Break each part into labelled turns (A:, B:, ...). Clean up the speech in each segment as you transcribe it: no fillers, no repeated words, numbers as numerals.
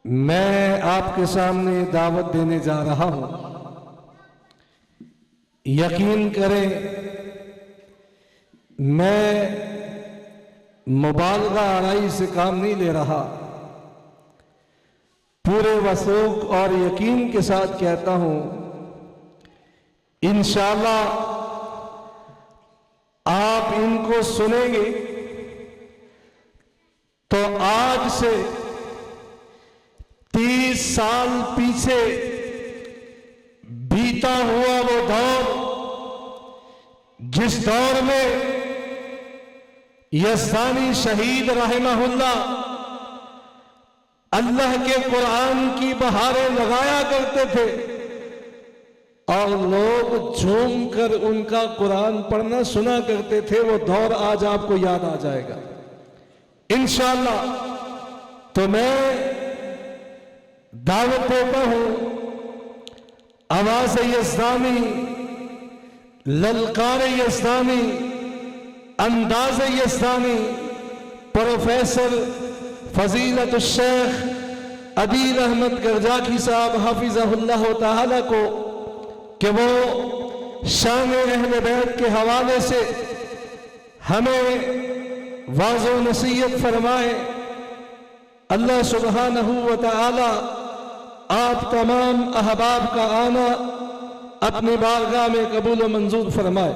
A: میں آپ کے سامنے دعوت دینے جا رہا ہوں، یقین کریں میں مبالغہ آرائی سے کام نہیں لے رہا، پورے وثوق اور یقین کے ساتھ کہتا ہوں انشاءاللہ آپ ان کو سنیں گے تو آج سے 30 سال پیچھے بیتا ہوا وہ دور، جس دور میں یزدانی شہید رحمہ اللہ کے قرآن کی بہاریں لگایا کرتے تھے اور لوگ جھوم کر ان کا قرآن پڑھنا سنا کرتے تھے، وہ دور آج آپ کو یاد آ جائے گا انشاءاللہ۔ تو میں دعوت دیتا ہوں آواز یزدانی، للکار یزدانی، انداز یزدانی، پروفیسر فضیلت الشیخ عدیل احمد گرجاکی صاحب حافظہ اللہ تعالی کو کہ وہ شان اہل بیت کے حوالے سے ہمیں واعظ و نصیحت فرمائے۔ اللہ سبحانہ و تعالی آپ تمام احباب کا آنا اپنی بارگاہ میں قبول و منظور فرمائے۔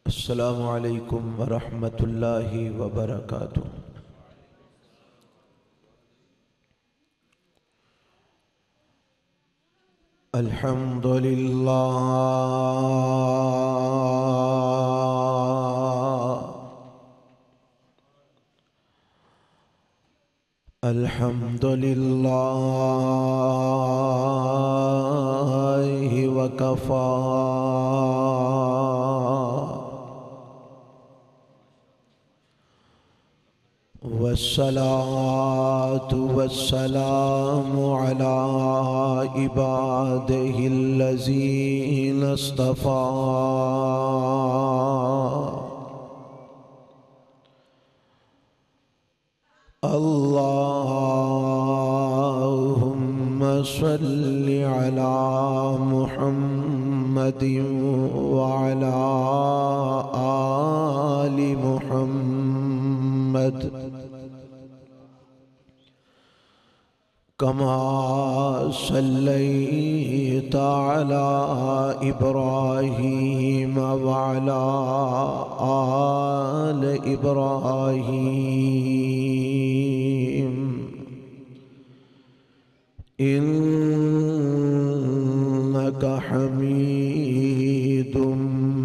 B: السلام علیکم ورحمۃ اللہ وبرکاتہ۔ الحمد للہ الحمد للہ وکفی والصلاة والسلام على عباده الذين اصطفى اللهم صل على محمد وعلى آل محمد كما صليت على إبراهيم وعلى آل إبراهيم إنك حميد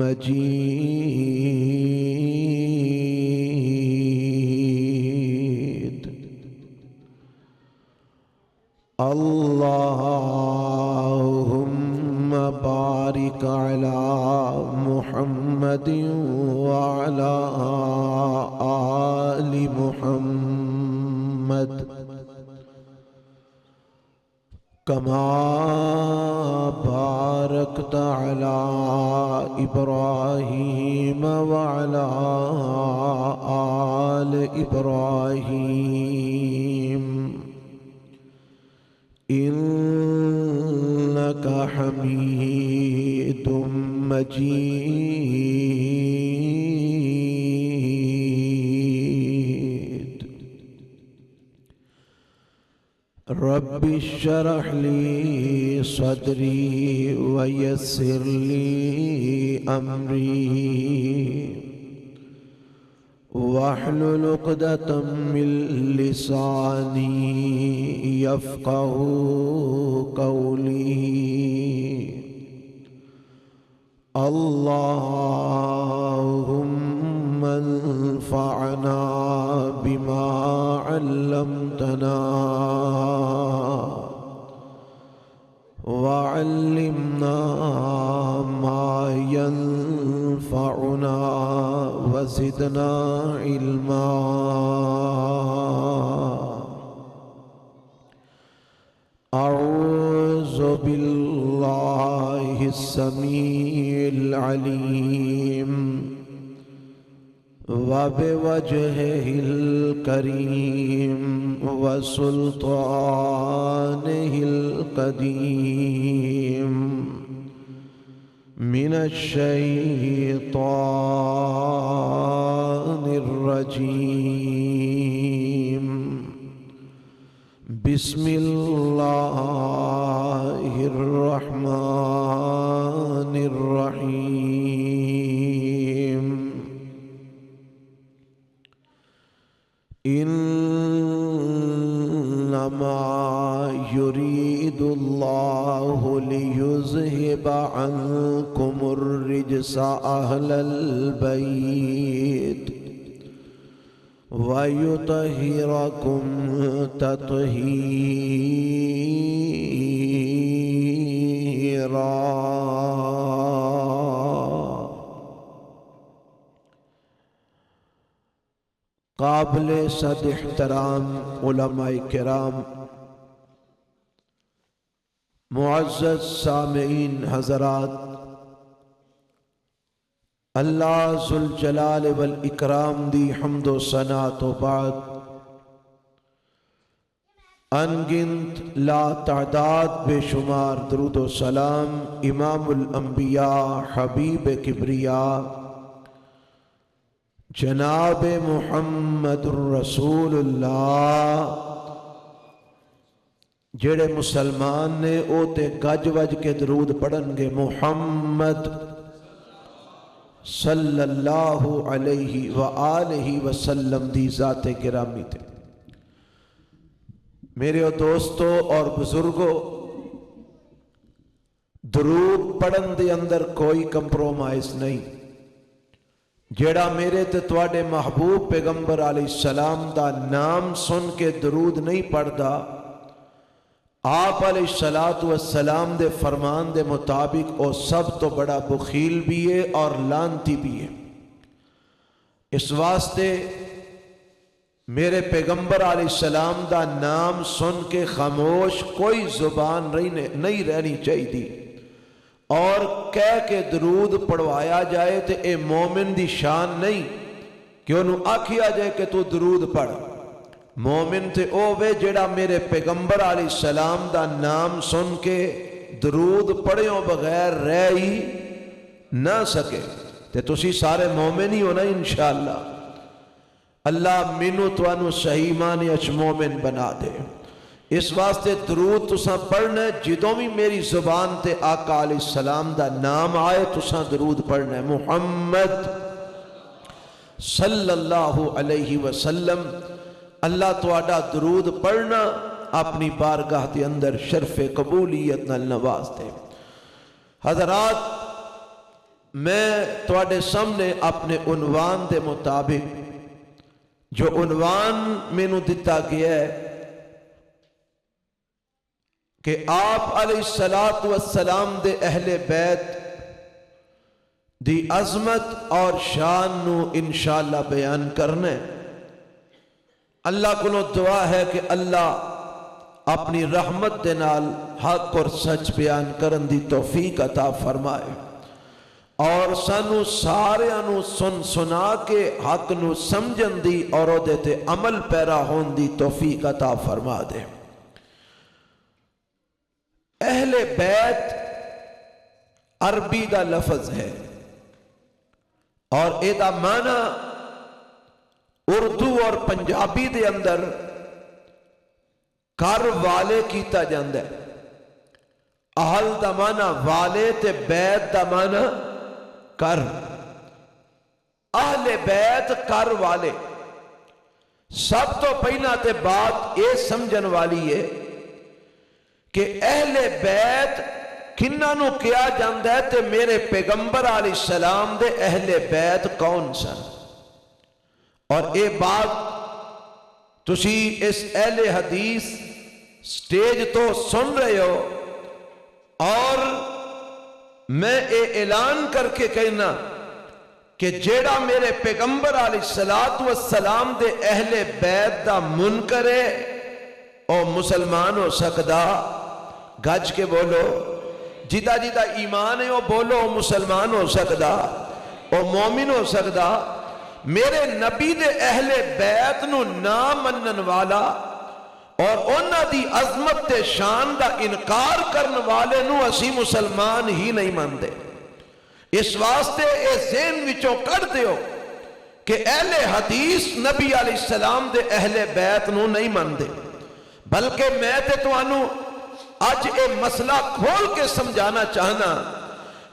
B: مجيد۔ اللهم بارك على محمد وعلى آل محمد كما باركت على إبراهيم وعلى آل إبراهيم إنك حميد مجيد۔ رب اشرح لي صدري ويسر لي أمري واحلل عقدة من لساني يفقه قولي۔ اللهم انفعنا بما علمتنا وعلمنا ما ينفعنا وزدنا علما۔ أعوذ بالله السميع العليم وبوجهه الكريم وسلطانه القديم من الشيطان الرجيم بسم الله الرحمن الرحيم إنما يريد الله ليذهب عنكم الرجس أهل البيت ويطهركم تطهيرا۔ قابل صد احترام علماء کرام، معزز سامعین حضرات، اللہ ذوالجلال والاکرام دی حمد و ثنا تو بعد انگنت لا تعداد بے شمار درود و سلام امام الانبیاء حبیب کبریاء جناب محمد الرسول اللہ جڑے مسلمان نے او تے گج وج کے درود پڑھن گے محمد صلی اللہ علیہ وآلہ وسلم دی ذات گرامی تے۔ میرے دوستو اور بزرگو، درود پڑھن دے اندر کوئی کمپرومائز نہیں۔ جیڑا میرے تے تواڈے محبوب پیغمبر علیہ السلام دا نام سن کے درود نہیں پڑھدا، آپ علیہ السلام دے فرمان دے مطابق او سب تو بڑا بخیل بھی ہے اور لانتی بھی ہے۔ اس واسطے میرے پیغمبر علیہ السلام دا نام سن کے خاموش کوئی زبان نہیں رہنی چاہیے، اور کہہ کے درود پڑھوایا جائے تو اے مومن دی شان نہیں کہ انہوں آکھیا جائے کہ تو درود پڑھ۔ مومن تے او وے جڑا میرے پیغمبر علیہ السلام دا نام سن کے درود پڑھیوں بغیر رہ ہی نہ سکے۔ تے تسی سارے مومن ہی ہونا انشاءاللہ۔ اللہ مینوں توانوں صحیح معنی اچ مومن بنا دے۔ اس واسطے درود تساں پڑھنا ہے، جدوں بھی میری زبان تے آقا علیہ السلام دا نام آئے تساں درود پڑھنا ہے محمد صلی اللہ علیہ وسلم۔ اللہ تواڈا درود پڑھنا اپنی بارگاہ دے اندر شرف قبولیت نال نواز دے۔ حضرات، میں تواڈے سامنے اپنے عنوان دے مطابق جو عنوان میں نو دتا گیا ہے کہ آپ علیہ السلام دے اہل بیت دی عظمت اور شان نو انشاءاللہ بیان کرنا ہے۔ اللہ کو دعا ہے کہ اللہ اپنی رحمت دے نال حق اور سچ بیان کرن دی توفیق عطا فرمائے، اور سانو سارے انو سنا کے حق نو سمجھن دی اور او دے تے عمل پیرا ہون دی توفیق عطا فرما دے۔ اہل بیت عربی دا لفظ ہے، اور اے دا معنی اردو اور پنجابی دے اندر کر والے کیتا جاندہ ہے۔ اہل دا معنی والے تے بیت دا معنی کر۔ اہل بیت کر والے۔ سب تو پہلا تے بات یہ سمجھن والی ہے کہ اہل بیت کنہاں نو کیا جاندہ ہے تے میرے پیغمبر علیہ السلام دے اہل بیت کون سن۔ اور اے بات تسی اس اہل حدیث سٹیج تو سن رہے ہو، اور میں اے اعلان کر کے کہنا کہ جیڑا میرے پیغمبر علیہ السلام دے اہل بیت دا منکر ہے او مسلمان ہو سکدا؟ گج کے بولو۔ جدا جدا ایمان ہے او بولو مسلمان ہو سکدا، او مومن ہو سکدا؟ میرے نبی دے اہل بیت نو نہ منن والا اور انہاں دی عظمت تے شان دا انکار کرن والے نو اسی مسلمان ہی نہیں مانتے. اس واسطے اے ذہن وچوں کڈ دیو کہ اہل حدیث نبی علیہ السلام دے اہل بیت نو نہیں مانتے. بلکہ میں تے تانوں اج اے مسئلہ کھول کے سمجھانا چاہنا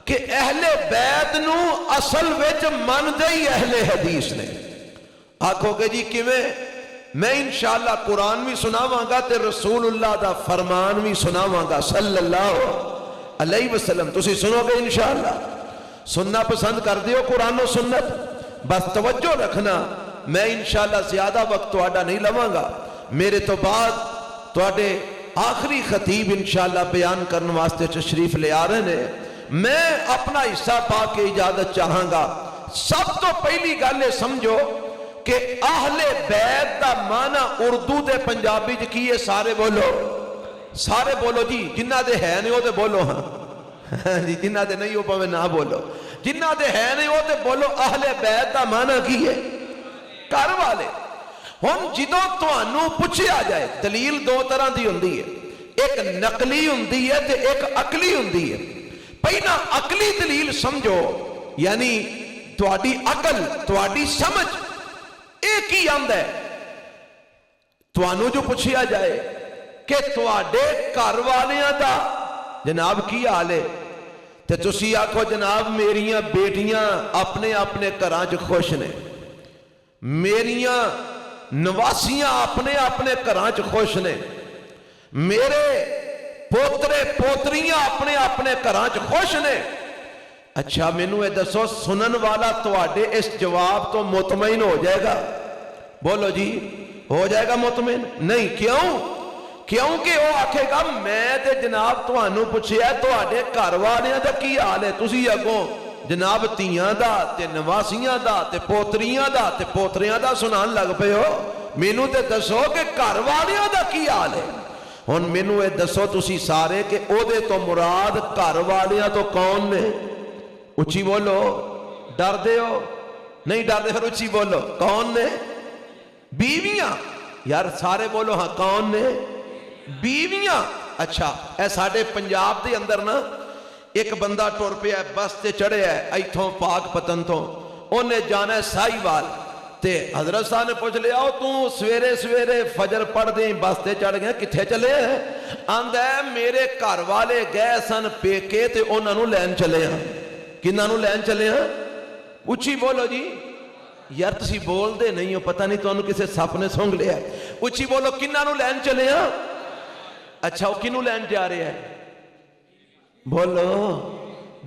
B: کہ اہل بیت نو اصل وچ من دے ہی اہل حدیث نے. آکھو گے جی کیویں؟ میں انشاءاللہ قرآن بھی سناواں گا تے رسول اللہ دا فرمان بھی سناواں گا صلی اللہ علیہ وسلم. تسی سنو گے انشاءاللہ؟ سننا پسند کر دیو قرآن و سنت؟ بس توجہ رکھنا، میں انشاءاللہ زیادہ وقت تواڈا نہیں لواں گا. میرے تو بعد تواڈے آخری خطیب انشاءاللہ بیان کرنے واسطے تشریف لے آ رہے ہیں. میں اپنا حصہ پا کے اجازت چاہاں گا. سب تو پہلی گل سمجھو کہ اہل بیت دا معنی اردو دے پنجابی جی کی ہے؟ سارے بولو، سارے بولو جی. جنہ دے ہے نہیں وہ تے بولو. ہاں جی، جنہ دے نہیں ہو پاوے نہ بولو. جنہ دے ہے نہیں وہ تے بولو. اہل بیت دا معنی کی ہے؟ گھر والے. ہن جدوں تانوں پوچھیا جائے، دلیل دو طرح دی ہوندی ہے، ایک نقلی ہوندی ہے تے ایک عقلی ہوندی ہے. پہلا عقلی دلیل سمجھو، یعنی تواڈی عقل، تواڈی سمجھ ایک ہی آندا ہے. تانوں جو پوچھیا جائے کہ تواڈے گھر والیاں دا جناب کی حال ہے تے تسی آکھو جناب میریاں بیٹیاں اپنے اپنے گھراں چ خوش نے، میریاں نواسیاں اپنے اپنے گھراں چ خوش نے، میرے پوترے پوتریاں اپنے اپنے گھراں چ خوش نے. اچھا مینوں اے دسو، سنن والا تواڈے اس جواب تو مطمئن ہو جائے گا؟ بولو جی، ہو جائے گا مطمئن؟ نہیں. کیوں؟ کیونکہ وہ آکھے گا میں تے جناب تانوں پوچھیا تواڈے گھر والیاں دا کی حال ہے، تسی اگوں جناب تیاں دا تے نواسیاں دا تے پوتریاں دا تے پوتریاں دا سنان لگ پے ہو. مینوں تے دسو کہ گھر والیاں دا کی حال ہے. ہن مینوں اے دسو تسی سارے کہ او دے تو مراد گھر والیاں تو کون نے؟ اچھی بولو. ڈر دے ہو؟ نہیں ڈر دے، پھر اچھی بولو. کون نے؟ بیویاں. یار سارے بولو ہاں. کون نے؟ بیویاں. اچھا اے ساڈے پنجاب دے اندر نا ایک بندہ ٹر پیا ہے، بس تے چڑھیا ہے ایتھوں پاک پتن تو، انہیں جانا ہے سائی وال. تے حضرت صاحب نے پوچھ لیا تو سویرے سویرے فجر پڑھ دیں بس تے چڑھ گئے، کتھے چلے ہیں؟ آندا ہے میرے گھر والے گئے سن پیکے تے انہاں نوں لین چلے ہیں. کنہاں نوں لین چلے ہیں؟ اچھی بولو جی. یار تسی بول دے نہیں ہو، پتہ نہیں تانوں کسے سپ نے سونگ لیا. اچھی بولو. کنہاں نوں لین چلے ہیں؟ اچھا وہ کنوں لین جا رہے ہیں؟ بولو.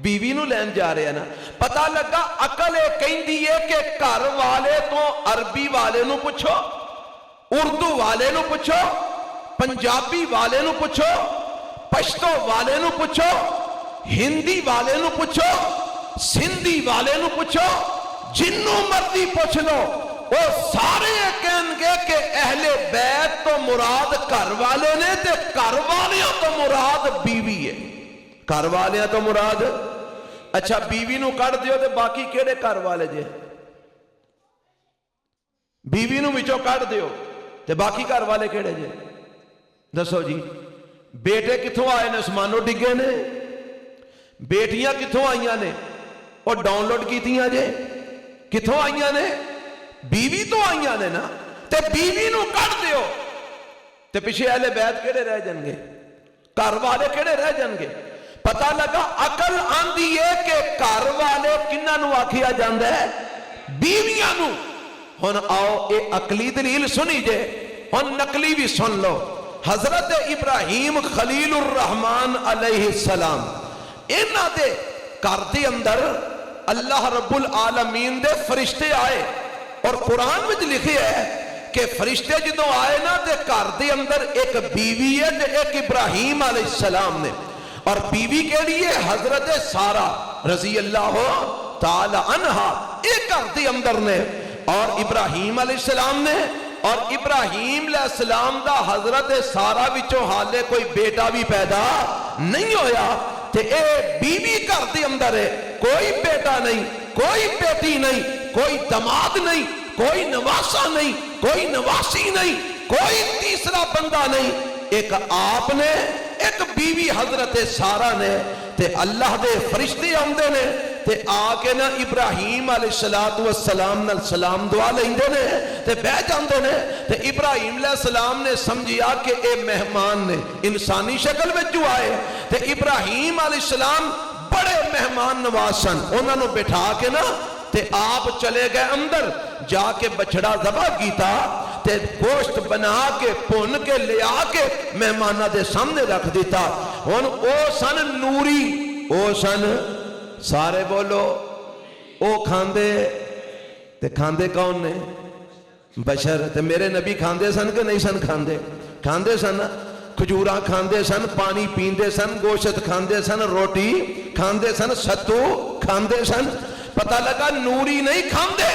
B: بیوی نو لین جا رہے ہیں نا. پتہ لگا عقل کہندی ہے کہ گھر والے تو عربی والے نو پوچھو، اردو والے نو پوچھو، پنجابی والے نو پوچھو، پشتو والے نو پوچھو، ہندی والے نو پوچھو، سندھی والے نو پوچھو، جنوں مرضی پوچھ لو، وہ سارے کہیں گے کہ اہل بیت تو مراد گھر والے نے تے گھر والیاں تو مراد بیوی ہے. گھر والیاں تو مراد. اچھا بیوی نو کٹ دیو تے باقی کیڑے گھر والے جے؟ بیوی نو وچوں کٹ دیو تے باقی گھر والے کیڑے جے؟ دسو جی. بیٹے کتھوں آئے نے؟ اسمانوں ڈگے نے. بیٹیاں کتھوں آئیاں نے؟ اور ڈاؤن لوڈ کیتیاں جے. کتھوں آئیاں نے؟ بیوی تو آئیاں نے نا. تے بیوی نو کٹ دیو تے پیچھے اہل بیت کیڑے رہ جان گے؟ گھر والے کیڑے رہ جان گے؟ پتہ لگا عقل آندی ہے کہ گھر والے کنہاں نو آکھیا جاندا ہے؟ بیویاں نو. ہن آؤ اے عقلی دلیل سنی جے، ہن نقلی بھی سن لو. حضرت ابراہیم خلیل الرحمن علیہ السلام انہاں دے گھر دے اندر اللہ رب العالمین دے فرشتے آئے، اور قرآن میں لکھے ہے کہ فرشتے جدوں آئے نا تے گھر دے اندر ایک بیوی ہے تے ایک ابراہیم علیہ السلام نے. اور بیوی کے لیے حضرت سارہ رضی اللہ تعالی عنہا ایک گھر دے اندر نے، اور ابراہیم علیہ السلام نے. اور ابراہیم علیہ السلام دا حضرت سارہ وچوں حالے کوئی بیٹا بھی پیدا نہیں ہویا، تے اے بیوی گھر دے اندر ہے، کوئی بیٹا نہیں، کوئی بیٹی نہیں، کوئی دماد نہیں، کوئی نواسا نہیں، کوئی نواسی نہیں، کوئی تیسرا بندہ نہیں، ایک آپ نے، ایک بیوی حضرت سارہ نے، تے اللہ دے فرشتے آمدے نے تے آ کے نا ابراہیم علیہ السلام نال سلام دعا لیندے نے تے بہ جاندے نے تے ابراہیم علیہ السلام نے سمجھیا کہ اے مہمان نے انسانی شکل وچ جو آئے تے ابراہیم علیہ السلام بڑے مہمان نواز سن، انہاں نو بٹھا کے نا تے آپ چلے گئے اندر، جا کے بچڑا ذبح کیتا تے گوشت بنا کے پون کے لے آ کے مہمانہ دے سامنے رکھ دیتا۔ ہن او سن نوری، او سن سارے بولو، او کھاندے تے کھاندے کون نے؟ بشر۔ تے میرے نبی کھاندے سن کہ نہیں سن؟ کھاندے سن، کھجوراں کھاندے سن، پانی پیندے سن، گوشت کھاندے سن، روٹی کھاندے سن، ستو کھاندے سن۔ پتہ لگا نوری نہیں کھاندے،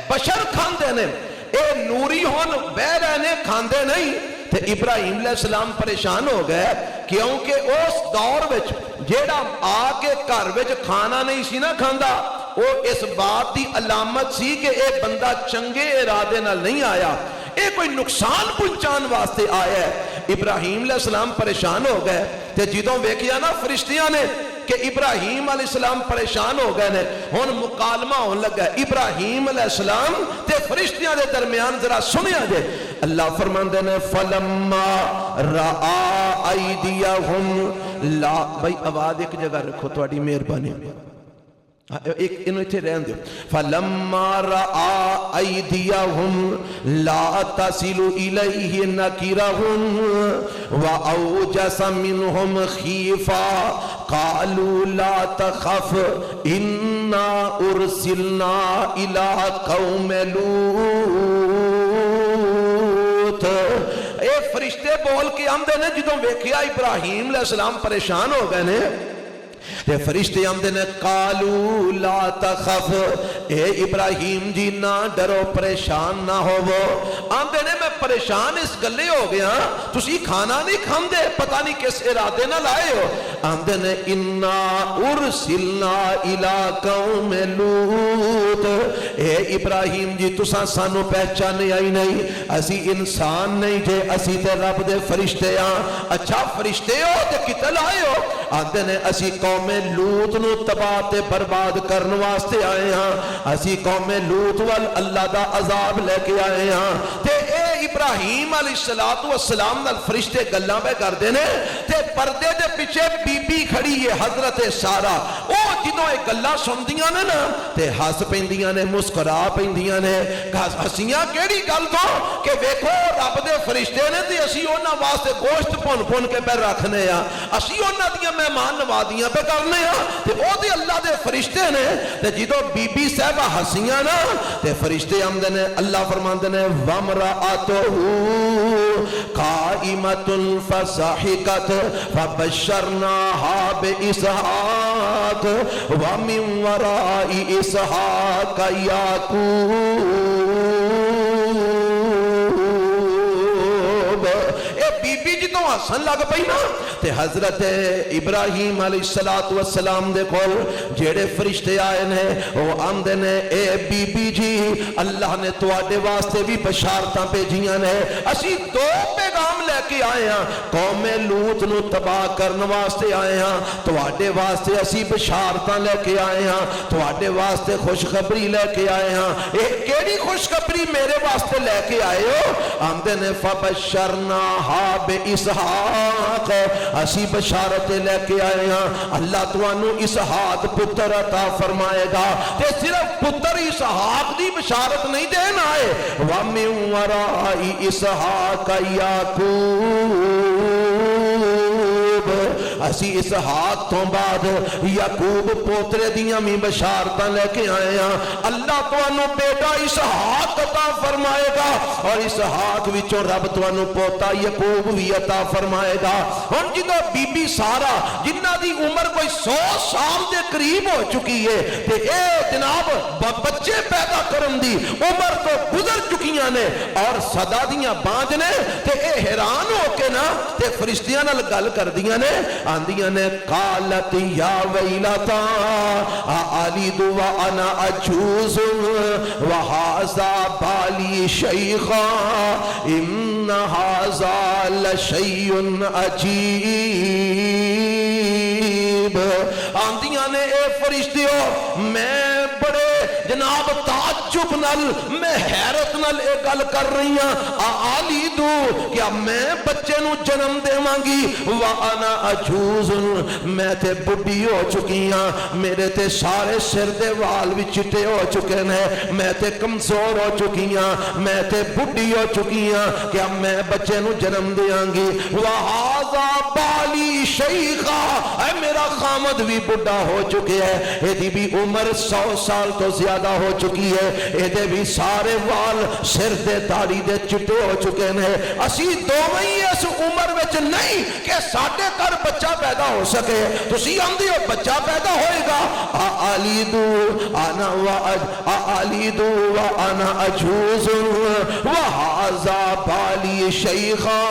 B: بشر کھاندے نے۔ اے نوری ہون بہ رہنے کھاندے نہیں تے ابراہیم علیہ السلام پریشان ہو گئے، کیونکہ اس دور وچ جیڑا آ کے گھر وچ کھانا نہیں سی نہ کھاندا، وہ اس بات دی علامت سی کہ اے بندہ چنگے ارادے نال نہیں آیا، اے کوئی نقصان پہنچان واسطے آیا ہے۔ ابراہیم علیہ السلام پریشان ہو گئے تے جدوں ویکھیا نا فرشتیاں نے کہ ابراہیم علیہ السلام پریشان ہو گئے نے، ہن مکالمہ ہون لگا ابراہیم علیہ السلام تے فرشتیاں دے درمیان، ذرا سنیا جے۔ اللہ فرماندے نے فلما رآ ایدیہم لا، بھائی آواز ایک جگہ رکھو، تہاڈی مہربانی، ایک انہوں اتھے رہن دیو۔ فلما رآ ایدیہم لا تصل الیہ نکرہم واوجس منہم خیفا قالوا لا تخف انا ارسلنا الی قوم لوط۔ اے فرشتے بول کے آمدے نے جدوں ویکھیا ابراہیم علیہ السلام پریشان ہو گئے نے تے فرشتے آمدے نے قالوا لا تخف، اے ابراہیم جی نہ ڈرو، پریشان نہ ہوو۔ آمدے نے میں پریشان اس گلے ہو گیا، تسی کھانا نہیں کھاندے، پتہ نہیں کس ارادے نہ لائے ہو۔ آمدے نے انا ارسلنا الی قوم لوط، اے ابراہیم جی تساں سانو پہچانے آئی نہیں، اسی انسان نہیں جے، اسی تے رب دے فرشتے ہاں۔ اچھا فرشتے ہو تے کتے لائے ہو؟ آمدے نے اسی قوم لوط نو تباہ تے برباد کرن واسطے آئے ہاں، اسی قوم لوط وال اللہ دا عذاب لے کے آئے ہاں۔ تے اے ابراہیم علیہ السلام نال فرشتے گلاں پہ کردے نے تے پردے دے پیچھے بی بی کھڑی ہے حضرت سارہ، او جدوں اے گلاں سندیاں نے نا تے ہس پیندیاں نے، مسکرا پیندیاں نے۔ ہسیاں کیڑی گل تو کہ ویکھو رب دے فرشتے نے تے اسی انہاں واسطے گوشت پون کے پہ رکھنے ہاں، اسی انہاں دیاں مہمان نوازیاں پہ کرنے ہاں تے او دے اللہ دے فرشتے نے۔ تے جدوں بی بی صاحبہ ہسیاں نا تے فرشتے آمدے نے، اللہ فرماندے نے وامرأتہ قائمۃ فضحکت فبشرناها باسحاق ومن وراء اسحاق یعقوب۔ جدوں ہسن لگ پئی نا تے حضرت ابراہیم علیہ السلام دے کول جیڑے فرشتے آئے نے وہ آمدے نے، اے بی بی جی اللہ نے تواڈے واسطے بھی بشارتاں بھیجیاں نے، اسی دو پیغام لے کے آئے ہاں، قوم لوط نو تباہ کرن واسطے آئے ہاں، تواڈے واسطے اسی بشارتاں لے کے آئے ہاں، تواڈے واسطے خوشخبری لے کے آئے ہاں۔ اے کیڑی خوشخبری میرے واسطے لے کے آئے ہو؟ آمدے نے فبشرناها باسحاق، اسی بشارت لے کے آئے ہاں، اللہ تانوں اسحاق پتر عطا فرمائے گا۔ تے صرف پتر اسحاق دی بشارت نہیں دینا آئے، وَمِن وَرَاءِ اسحاق یعقوب، اسی اسحاق تو بعد یعقوب پوترے دیاں بھی بشارتاں لے کے آئے ہاں، اللہ تانوں بیٹا اسحاق عطا فرمائے گا۔ اور اسحاق وچوں رب تانوں پوتا یعقوب بھی عطا فرمائے گا۔ ہن جدوں بی بی سارا جنہ دی عمر کوئی 100 سال دے قریب ہو چکی ہے تے اے جناب بچے پیدا کرن دی عمر تو گزر چکیاں نے اور صدا دیاں بانج نے تے اے حیران ہو کے نا تے فرشتیاں نال گل کردیاں نے آندیاں نے قالت یا ویلتا آلیدو وانا عجوز وہذا بالی شیخا ان ھذا لشیء عجیب۔ آندیاں نے اے فرشتیو میں بڑے جناب تعجب نال میں حیرت نال اے گل کر رہی ہاں آلیدو کیا میں بچے نو جنم دیواں گی وانا عجوز میں تے بڈھی ہو چکی ہاں میرے تے سارے سر دے وال بھی چٹے ہو چکے ہیں میں تے کمزور ہو چکی ہاں میں تے بڈھی ہو چکی ہاں کیا میں بچے نو جنم دیاں گی وہذا بالی شیخا اے میرا خامد بھی بڈھا ہو چکے ہے ایدی بھی عمر 100 سال تو زیادہ ہو چکی ہے ایدے بھی سارے وال سر دے داڑھی دے چٹے ہو چکے ہیں اسی دوویں ہی اس عمر وچ نہیں کہ ساڈے گھر بچہ پیدا ہو سکے تسی آندی ہو بچہ پیدا ہوئے گا آلیدو وانا عجوز وہذا بالی شیخا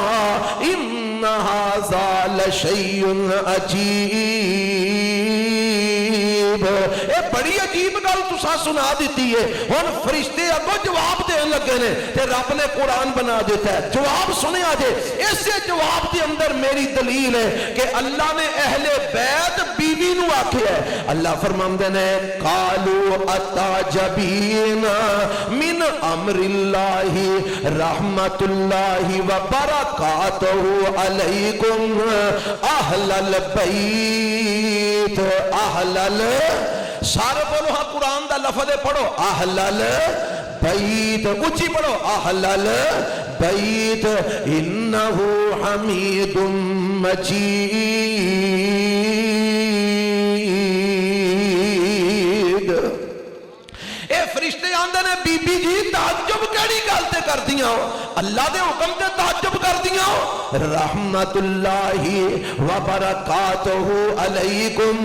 B: ان ھذا لشیء عجیب۔ اے بڑی عجیب گل تساں سنا دیتی ہے ہن فرشتے اگوں جواب دین لگے نے تے رب نے قرآن بنا دیتا ہے جواب سنیا جے اس جواب کے اندر میری دلیل ہے کہ اللہ نے اہل بیت بیوی نو آکھیا ہے اللہ فرماندے نے قالوا اتعجبین من امر اللہ رحمت اللہ وبرکاتہ علیکم اہل البیت اہل سارے بولو ہاں قرآن دا لفظ پڑھو اہل البیت اونچی پڑھو اہل البیت انہو حمید مجید۔ اے فرشتے آندے نے بی بی جی تعجب کیڑی گل تے کر دیاں ہو اللہ دے حکم تے تعجب کر دیاں ہو رحمت اللہ وبرکاتہ علیکم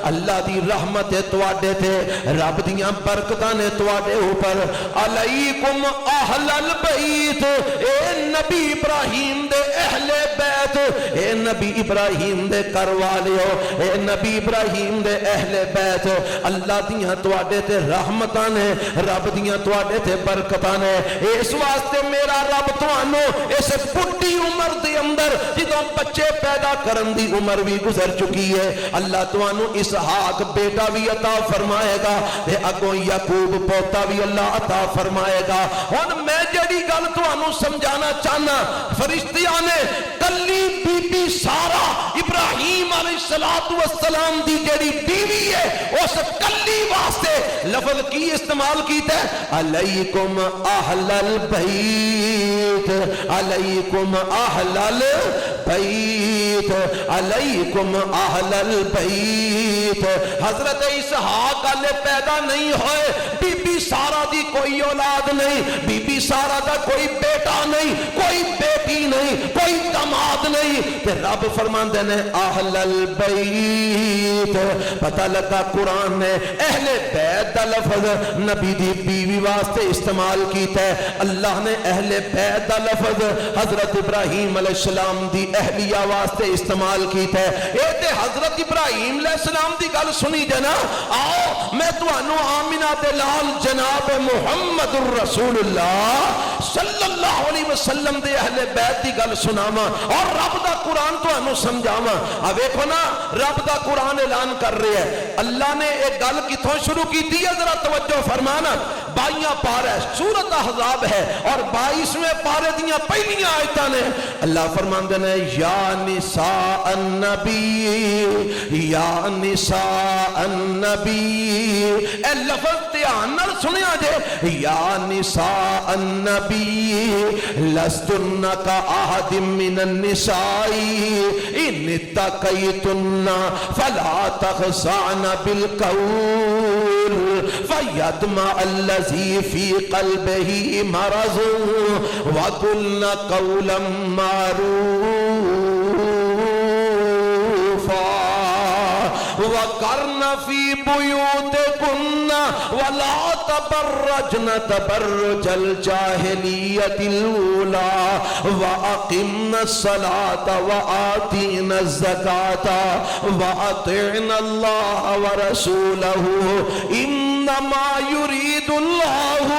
B: اللہ دی رحمت ہے تواڈے تے رب دیاں برکتاں نے تواڈے اوپر علیکم اہل البیت اے نبی ابراہیم دے اہل بیت اے نبی ابراہیم دے گھر والیو اے نبی ابراہیم دے اہل بیت اللہ دیاں تواڈے تے رحمتاں نے رب دیاں تواڈے تے برکتاں نے اس واسطے میرا رب تانوں اس بڈھی عمر دے اندر جدوں بچے پیدا کرن دی عمر بھی گزر چکی ہے اللہ تانوں اسحاق بیٹا بھی عطا فرمائے گا تے اگوں یعقوب پوتا بھی اللہ عطا فرمائے گا۔ ہن میں جڑی گل تانوں سمجھانا چاہنا فرشتیاں نے کلی بی بی سارا ابراہیم علیہ السلام دی جڑی بیوی ہے اس کلی واسطے لفظ کی استعمال کیتا ہے علیکم اہل البیت علیکم اہل البیت علیکم اہل البیت۔ حضرت اسحاق علیہ پیدا نہیں ہوئے بی بی سارا دی کوئی اولاد نہیں بی بی سارا دا کوئی بیٹا نہیں کوئی بیٹی نہیں کوئی داماد نہیں تے رب فرماندے نے اہل البیت پتہ لگا قرآن نے اہل بیت دا لفظ نبی دی بیوی واسطے استعمال کیتا ہے اللہ نے اہل بیت دا لفظ حضرت ابراہیم علیہ السلام دی اہلیہ واسطے استعمال کیتا ہے اے تے حضرت ابراہیم علیہ السلام دی گل سنی جے نا آؤ میں تانوں آمنہ دے لال جناب محمد الرسول اللہ صلی اللہ علیہ وسلم دے اہل بیت دی گل سناواں اور رب دا قرآن تانوں سمجھاواں۔ آ ویکھو نا رب دا قرآن اعلان کر رہا ہے اللہ نے ایک گل کتھوں شروع کی تھی ذرا توجہ فرمانا 22 پارہ سورۃ احزاب ہے اور 22ویں پارے دیاں پہلیاں آیتاں نے اللہ فرماندے نے یا نساء النبی یا نساء النبی اے لفظ دھیان نال سنیا جے یا نساء النبی لستن کا احد من النساء ان اتقیتن فلا تخضعن بالقول فَيَدْمَعَ الَّذِي فِي قَلْبِهِ مَرَضٌ وَقُلْنَ قَوْلًا مَعْرُوفًا وَقَرْنَ فِي بُيُوتِكُنَّ وَلَا تَبَرَّجْنَ تَبَرُّجَ الْجَاهِلِيَّةِ الْأُولَى وَأَقِمْنَ الصَّلَاةَ وَآتِينَ الزَّكَاةَ وَأَطِعْنَ اللَّهَ وَرَسُولَهُ إِنَّمَا يُرِيدُ اللَّهُ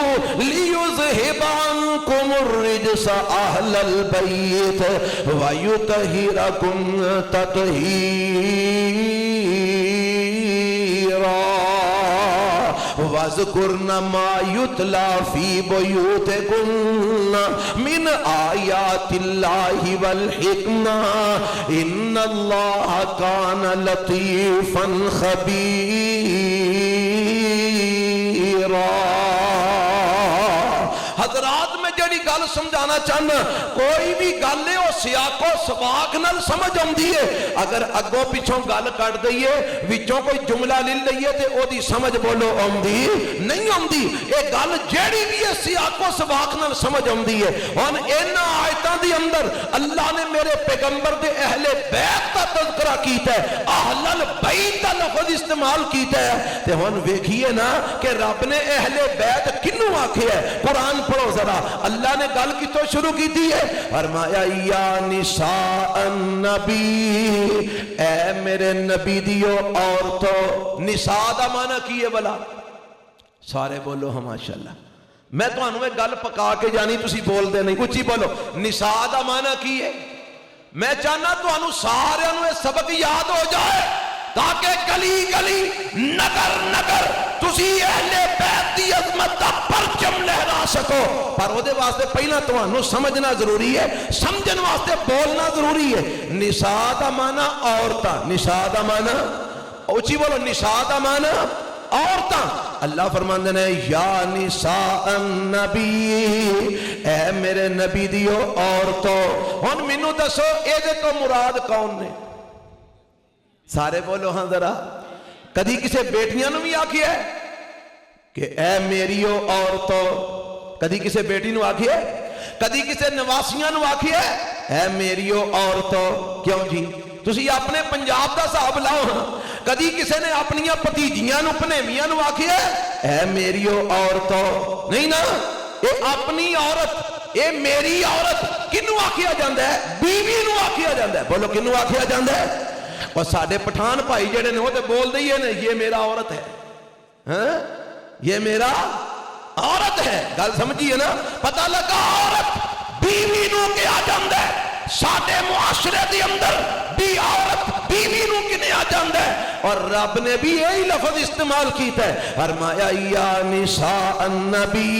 B: لِيُذْهِبَ عَنكُمُ الرِّجْسَ أَهْلَ الْبَيْتِ وَيُطَهِّرَكُمْ تَطْهِيرًا وَاذْكُرْنَ مَا يُتْلَى فِي بُيُوتِكُنَّ مِنْ آيَاتِ اللَّهِ وَالْحِكْمَةِ إِنَّ اللَّهَ كَانَ لَطِيفًا خَبِيرًا۔ حضرات میں جڑی گل سمجھانا چاہنا، کوئی بھی گل ہے وہ سیاق و سباق نال سمجھ آندی ہے۔ اگر اگوں پیچھوں گل کٹ دئیے وچوں کوئی جملہ لے لئیے تے او دی سمجھ بولو آندی نہیں آندی۔ اے گل جیڑی بھی ہے سیاق و سباق نال سمجھ آندی ہے۔ ہن انہاں آیتاں دی اندر اللہ نے میرے پیغمبر دے اہل بیت دا تذکرہ کیتا ہے، اہل البیت دا لفظ استعمال کیتا ہے۔ تے ہن ویکھیے نا کہ رب نے اہل بیت کنوں آکھیا ہے؟ قرآن پڑھو ذرا، اللہ نے گل کی تو شروع کی دی ہے، فرمایا یا نساء النبی، اے میرے نبی دیو عورتوں۔ نساء دا معنی کی ہے بلا؟ سارے بولو ہاں ماشاءاللہ۔ میں تو انہوں میں گل پکا کے جانی تسی بول دے نہیں، اچھی بولو نساء دا معنی کی ہے؟ میں چاہنا تو انہوں سارے انہوں سبق یاد ہو جائے تاکہ گلی گلی نگر نگر تسی اہل بیت دی عظمت دا پرچم لہرا سکو۔ پر وہ دے واسطے پہلا تو انہوں سمجھنا ضروری ہے، سمجھن واسطے بولنا ضروری ہے۔ نساء دا معنی عورتاں، نساء دا معنی اچھی بولو، نساء دا معنی عورتاں۔ اللہ فرماندے نے یا نساء النبی، اے میرے نبی دیو عورتوں۔ ہن مینوں دسو اے دے تو مراد کون نے؟ سارے بولو ہاں ذرا۔ کدی کسے بیٹیاں نو بھی آکھی ہے کہ اے میریو عورتوں؟ کدی کسے بیٹی نو آکھی ہے؟ کدی کسے نواسیاں نو آکھی ہے اے میریو عورتوں؟ کیوں جی؟ تسی اپنے پنجاب دا صاحب لاؤ ہاں، کدی کسے نے اپنیاں پتیجیاں نو پنیمیاں نو آکھی ہے اے میریو عورتوں؟ نہیں نا، اے اپنی عورت، اے میری عورت کنو آکھیا جاندہ ہے؟ بیوی نو آکھیا جاندہ ہے۔ بولو کنو آکھیا جاندہ ہے؟ اور ساڑھے پٹھان بھائی جڑے نے ہوتے بول دئیے نا یہ میرا عورت ہے، یہ میرا عورت ہے۔ گل سمجھیے نا، پتہ لگا عورت بیوی نو کیا جاندہ ہے۔ ساڑھے معاشرے دی اندر بھی عورت بیوی نو کنے آ جاندہ ہے، اور رب نے بھی یہی لفظ استعمال کیتا ہے، فرمایا یا نساء النبی،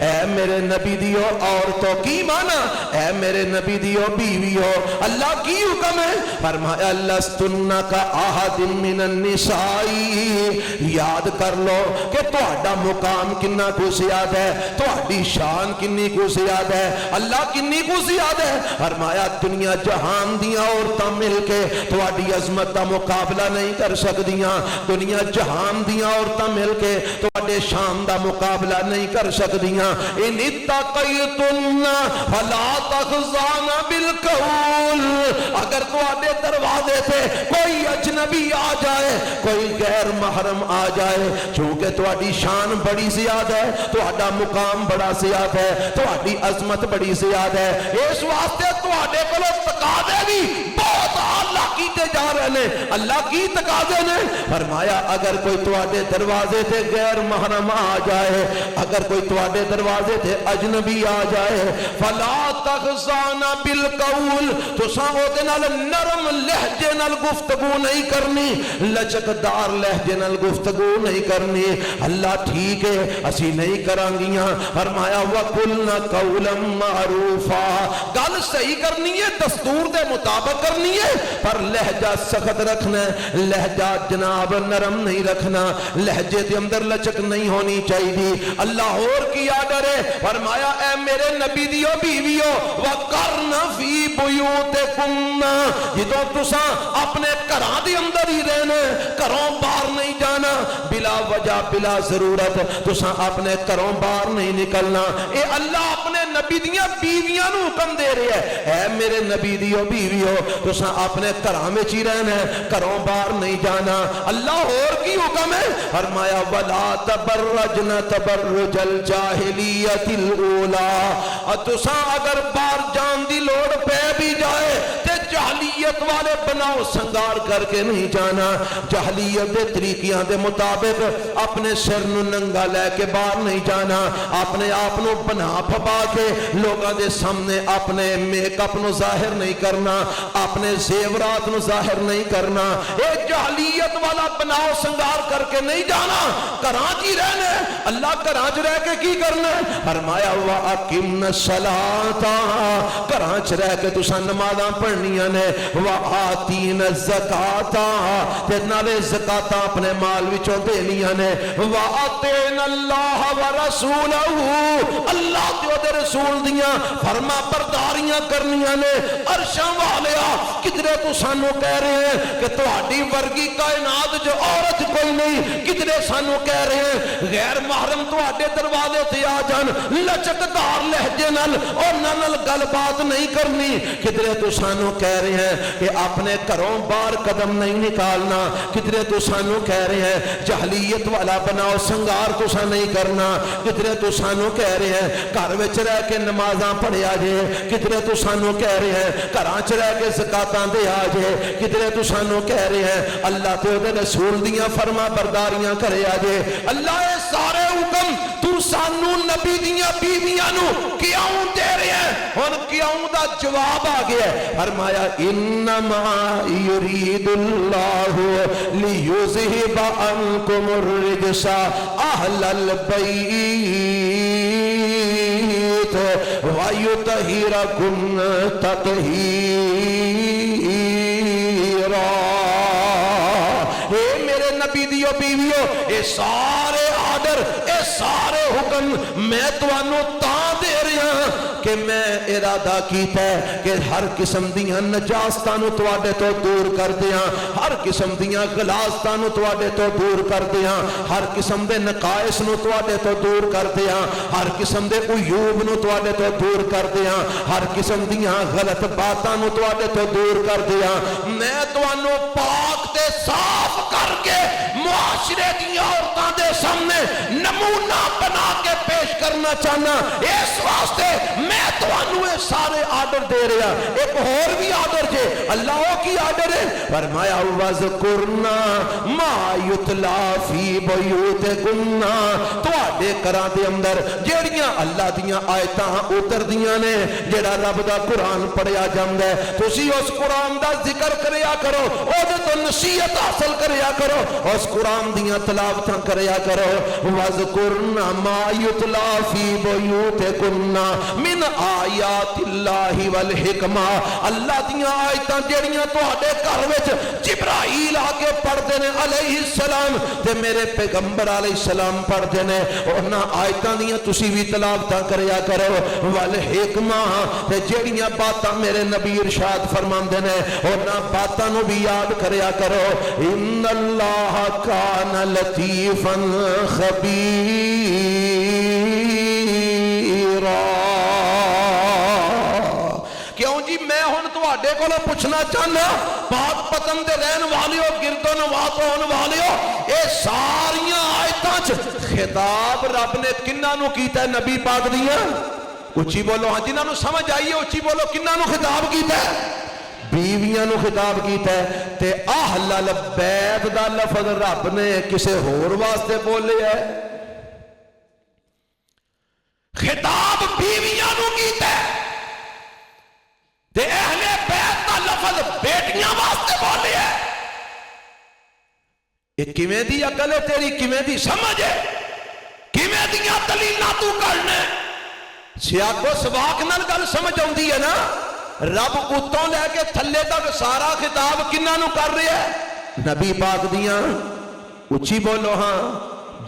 B: اے میرے نبی دیو عورتوں۔ کی مانا؟ اے میرے نبی دیو بیویو۔ اللہ کی حکم ہے؟ فرمایا لستن کا احد من النساء، یاد کر لو کہ تہاڈا مقام کنا کو زیادہ ہے، تہاڈی شان کنی کو زیادہ ہے، اللہ کنی کو زیادہ ہے۔ فرمایا دنیا جہان دیاں عورتاں مل کے تہاڈی عظمت دا مقابلہ نہیں کر سکدیاں، دنیا جہان دیاں عورتاں مل کے تہاڈے شان دا مقابلہ نہیں کر سکدیاں۔ ان اتقیتن فلا تخضعن بالقول، اگر تہاڈے دروازے تے کوئی اجنبی آ جائے، کوئی غیر محرم آ جائے، چونکہ تہاڈی شان بڑی زیادہ ہے، تہاڈا مقام بڑا زیادہ ہے، تہاڈی عظمت بڑی زیادہ ہے، اس واسطے تہاڈے کولوں تقاضے بھی بہت اعلیٰ کیتے جا رہے ہیں۔ اللہ کی تقاضے نے؟ فرمایا اگر کوئی تواڈے دروازے تے غیر محرم آ جائے، اگر کوئی تواڈے دروازے تے اجنبی آ جائے، فلا تخضعن بالقول، تساں او دے نال نرم لہجے نال گفتگو نہیں کرنی، لچکدار لہجے نال گفتگو نہیں کرنی۔ اللہ ٹھیک ہے اسی نہیں کرانگیاں۔ فرمایا وَقُلْنَ قَوْلًا مَعْرُوفًا، گل صحیح کرنی ہے، دستور دے مطابق کرنی ہے، پر لہجہ سخت رکھنا ہے، لہجہ جناب نرم نہیں رکھنا, لہجے دے اندر لچک نہیں ہونی چاہیے. اللہ اور کی آرڈر ہے, فرمایا اے میرے نبی دیو بیویو وَقَرْنَ فِي بُيُوتِكُنَّ, جدو تساں اپنے گھراں دے اندر ہی رہنا, گھروں باہر نہیں جانا, بلا وجہ بلا ضرورت تساں اپنے گھروں باہر نہیں نکلنا. اے اللہ اپنے نبی دیاں بیویاں نو حکم دے رہے ہیں, اے میرے نبی دیو بیویو تساں اپنے گھراں وچ ہی رہنا, گھروں باہر نہیں جانا. اللہ اور کی حکم ہے, فرمایا وَلَا تَبَرَّجْنَ تَبَرُّجَ الْجَاهِلِيَّةِ الْأُولَىٰ, تساں اگر باہر جان دی لوڑ پہ بھی جائے تے جاہلیت والے بناؤ سنگار کر کے نہیں جانا. جاہلیت دے طریقیاں دے مطابق اپنے سر نو ننگا لے کے باہر نہیں جانا, اپنے آپ نو بنا پھپا کے لوگاں دے سامنے اپنے میک اپ نو ظاہر نہیں کرنا, اپنے زیورات نو ظاہر نہیں کرنا. اے جاہلیت والا بناؤ سنگار کر کے نہیں جانا, کراچی رہنا. اللہ کراچ رہ کے کی کرنا, فرمایا وَأَقِمْنَ الصَّلَاةَ, کراچ رہ کے تساں نمازاں پڑھنیاں نے, وَآتِينَ الزَّكَاةَ, تے نالے زکاتاں اپنے مال وچوں دینیاں نے, وَأَطِعْنَ اللَّهَ وَرَسُولَهُ, اللہ تے دے رسول دیاں فرما برداریاں کرنیاں نے. عرشاں والیا کدرے تو سانو کہہ رہے ہیں کہ تہاڈی ورگی کائنات جو عورت کوئی نہیں, کدرے سانو کہہ رہے ہیں غیر محرم تہاڈے دروازے تے آ جان, لچکدار لہجے نال اور نال گل بات نہیں کرنی. کدرے تو سانو کہہ رہے ہیں کہ اپنے گھروں باہر قدم نہیں نکالنا. کدرے تو سانو کہہ رہے ہیں جاہلیت والا بناؤ سنگار تساں نہیں کرنا. کدرے تو سانو کہہ رہے ہیں گھر وچ رہ کے نمازاں پڑھیا جے. کدرے تو سانو کہہ رہے ہیں گھراں چ رہ کے زکاتاں دے آ جے. کدرے تو سانو کہہ رہے ہیں اللہ تے دے رسول دیاں فرما برداریاں کرے آ جے. اللہ اے سارے حکم تو سانو نبی دیاں بیویاں نو کیوں دے رہے ہیں؟ ہن کیوں دا جواب آ گیا ہے. فرمایا انما یرید اللہ لیذہب عنکم الرجس اہل البیت وَيُطَهِّرَكُمْ تَطْهِيرًا. اے میرے نبی دیو بیویو, اے سارے آرڈر, اے سارے حکم میں تانوں تاں دے رہا ہوں کہ میں ارادہ کیتا ہے کہ ہر قسم دیاں نجاستاں نو تواڈے تو دور کر دیاں, ہر قسم دیاں غلاظتاں نو تواڈے تو دور کر دیاں, ہر قسم دے نقائص نو تواڈے تو دور کر دیاں, ہر قسم دے عیوب نو تواڈے تو دور کر دیاں, ہر قسم دیاں غلط باتاں نو تواڈے تو دور کر دیاں. میں تانوں پاک تے صاف کر کے معاشرے دیاں عورتاں دے سامنے نمونہ بنا کے پیش کرنا چاہنا. اس واسطے میں تانوں یہ سارے آرڈر دے رہا. ایک اور بھی آرڈر جے, اللہ کی آرڈر ہے, فرمایا وَذْكُرْنَا مَا يُتْلَى فِي بُيُوتِكُنَّ, تواڈے گھراں دے اندر جیڑیاں اللہ دیاں آیتاں اتر دیاں نے, جیڑا رب دا قرآن پڑھیا جاندا ہے, تسی اس قرآن دا ذکر کریا کرو, او دے تو نصیحت حاصل کریا کرو, اس قرآن دیاں تلاوتاں کریا کرو. وَذْكُرْنَا مَا يُتْلَى فِي بُيُوتِكُنَّ من آیات اللہ والحکمہ, اللہ دیاں آیتاں جیڑیاں تواڈے گھر وچ جبرائیل آ کے پڑھدے نے علیہ السلام تے میرے پیغمبر علیہ السلام پڑھدے نے, انہاں آیتاں دیاں تسی بھی تلاوتاں کریا کرو. والحکمہ, تے جیڑیاں باتاں میرے نبی ارشاد فرماندے نے انہاں باتاں نو بھی یاد کریا کرو. ان اللہ کان لطیفا خبیر. کیوں جی میں ہن تواڈے کولوں پوچھنا چاہنا, پاک پتن دے رہن والیو, گرد و نواز ہون والیو, اے ساریاں آیتاں چ خطاب رب نے کناں نو کیتا ہے؟ نبی پاک دیاں. اچھی بولو, ہاں جنہاں نو سمجھ آئیے اچھی بولو, کناں نو خطاب کیتا ہے؟ بیویاں نو خطاب کیتا ہے. تے اہل البیت دا لفظ رب نے کسے ہور واسطے بولے ہے؟ خطاب بیویاں نو کیتا ہے تے اہل بیت دا لفظ بیٹیاں واسطے بولے ہے. یہ کیویں دی عقل ہے تیری, کیویں دی سمجھ ہے, کیویں دیاں دلیلاں تو کرنا؟ سیاق و سباق نال گل سمجھ آندی ہے نا. رب اتوں لے کے تھلے تک سارا خطاب کنہاں نو کر رہا ہے؟ نبی پاک دیاں اچھی بولو ہاں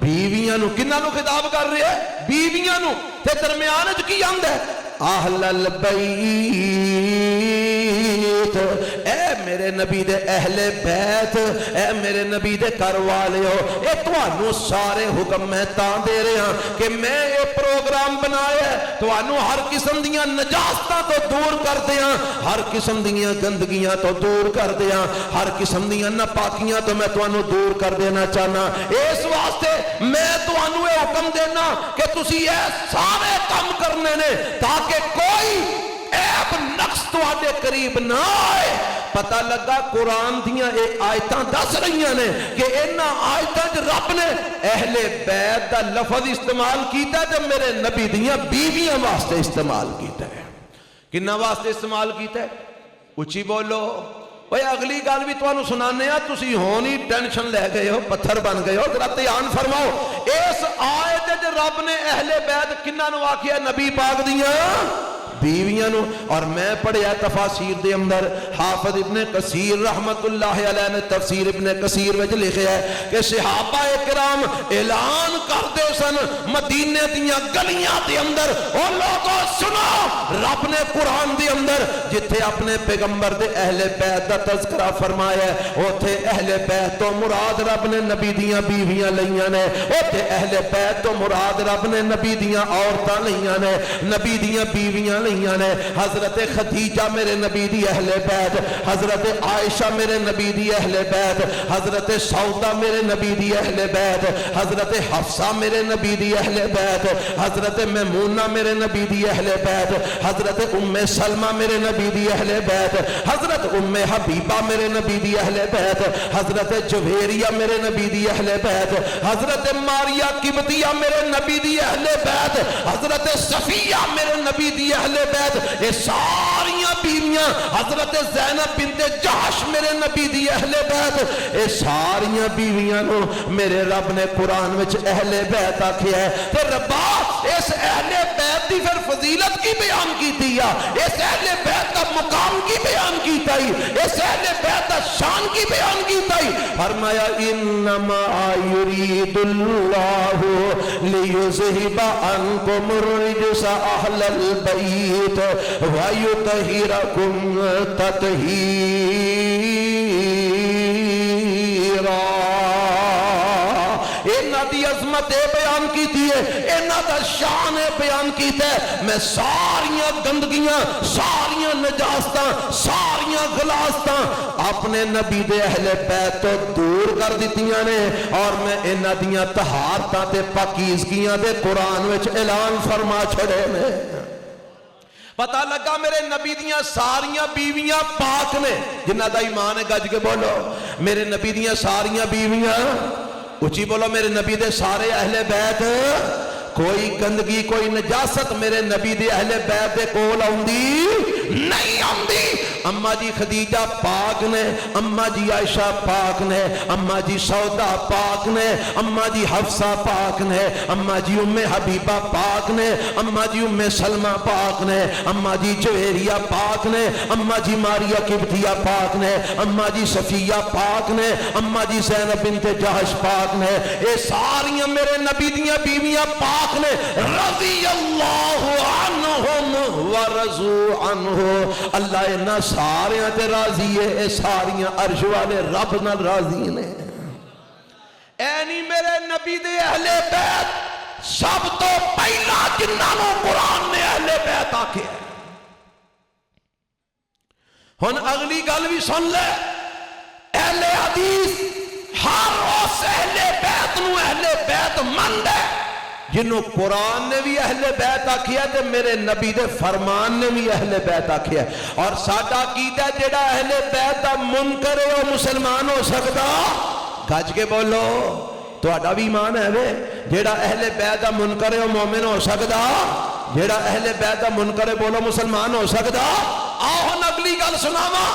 B: بیویاں نو کنہاں نو خطاب کر رہے ہیں بیویاں نو تے درمیان وچ کی آندا ہے اہل البیت اے میرے نبی دے اہل بیت اے میرے نبی دے گھر والےو اے تانوں سارے حکم میں تاں دے رہے ہاں کہ میں یہ پروگرام بنایا ہے تانوں ہر قسم دیاں نجاستاں تو دور کر دیاں ہر قسم دیاں گندگیاں تو دور کر دیاں ہر قسم دیاں ناپاکیاں تو میں تانوں دور کر دینا چاہنا اس واسطے میں تانوں یہ حکم دینا کہ تسی یہ سارے کام کرنے نے تاکہ کہ کوئی عیب نقص تواڈے قریب نہ آئے پتہ لگا قرآن دیاں اے آیتاں دس رہیاں نے کہ انہاں آیتاں جو رب نے اہل بیت دا لفظ استعمال کیتا ہے جو میرے نبی دیاں بیویاں واسطے استعمال کیتا ہے کنہ واسطے استعمال کیتا ہے اچھی بولو اوے اگلی گل بھی تانوں سنانے ہاں تسی ہون ہی ٹینشن لے گئے ہو پتھر بن گئے ہو ذرا دھیان فرماؤ اس آیت وچ رب نے اہل بیت کنہاں نو آکھیا نبی پاک دیاں بیویاں نو اور میں پڑھیا تفاسیر دے اندر حافظ ابن کثیر رحمت اللہ علیہ نے تفسیر ابن کثیر وچ لکھیا ہے کہ صحابہ کرام اعلان کرتے سن مدینے دیاں گلیاں دے اندر او لوگو سنو رب نے قرآن دے اندر جتھے اپنے پیغمبر دے اہل بیت دا تذکرہ فرمایا ہے اوتھے اہل بیت تو مراد رب نے نبی دیاں بیویاں لئیاں نے اوتھے اہل بیت تو مراد رب نے نبی دیاں عورتاں لئیاں نے نبی دیاں بیویاں نے حضرت خدیجہ میرے نبی دی اہل بیت حضرت عائشہ میرے نبی دی اہل بیت حضرت سعودہ میرے نبی دی اہل بیت حضرت حفصہ میرے نبی دی اہل بیت حضرت میمونہ میرے نبی دی اہل بیت حضرت ام سلمہ میرے نبی دی اہل بیت حضرت ام حبیبہ میرے نبی دی اہل بیت حضرت جویریہ میرے نبی دی اہل بیت حضرت ماریہ قبطیہ میرے نبی دی اہل بیت حضرت صفیہ میرے نبی دی اہل بیت یہ ساریاں بیویاں حضرت زینب بنت جحش میرے نبی دی اہل بیت یہ ساریاں بیویاں نو میرے رب نے قرآن وچ اہل بیت آکھیا ہے تے ربا اس اہل بیت دی پھر فضیلت کی بیان کیتی ہے اس اہل بیت کا مقام کی بیان کیتا ہے اس اہل بیت کا شان کی بیان کیتا ہے فرمایا انما یرید اللہ لیذہب عنکم الرجس اہل البیت وَيُطَهِّرَكُمْ تَطْهِيرًا انہاں دی عظمت بیان کیتی ہے انہاں دا شان بیان کیتا ہے میں ساریاں گندگیاں ساریاں نجاستاں ساریاں غلاستاں اپنے نبی دے اہل بیت تو دور کر دتیاں نے اور میں انہاں دیاں طہارتاں تے پاکیزگیاں دے قرآن وچ اعلان فرما چھڑے نے پتہ لگا میرے نبی دیاں ساریاں بیویاں پاک نے جنہ دا ایمان ہے گج کے بولو میرے نبی دیاں ساریاں بیویاں اچھی بولو میرے نبی دے سارے اہل بیت کوئی گندگی کوئی نجاست میرے نبی دے اہل بیت دے کول آوندی نہیں آوندی اماں جی خدیجہ پاک نے اماں جی عائشہ پاک نے اماں جی سعودہ پاک نے اماں جی حفصہ پاک نے اماں جی ام حبیبہ پاک نے اماں جی ام سلمہ پاک نے اماں جی جویریہ پاک نے اماں جی ماریہ قبطیہ پاک نے اماں جی صفیہ پاک نے اماں جی زینب بنت جحش پاک نے اے ساریاں میرے نبی دیاں بیویاں پاک نے رضی اللہ عنہم ورضوا عنہ اللہ انہاں ساریاں تے راضی ہے اے ساریاں عرش والے رب نال راضی نے اے نہیں میرے نبی دے اہل بیت سب تو پہلا جنہاں نو قرآن نے اہل بیت آکھے ہن اگلی گل بھی سن لے اہل حدیث ہر اس اہل بیت نو اہل بیت مند ہے جنہوں قرآن نے بھی اہل بیت آکھیا تے میرے نبی دے فرمان نے بھی اہل بیت آکھیا اور ساڈا عقیدہ جڑا اہل بیت دا منکر ہے وہ مسلمان ہو سکدا گج کے بولو تہاڈا بھی ایمان ہے وے جڑا اہل بیت دا منکر ہے وہ مومن ہو سکدا جڑا اہل بیت دا منکر ہے بولو مسلمان ہو سکدا آؤ ہن اگلی گل سناواں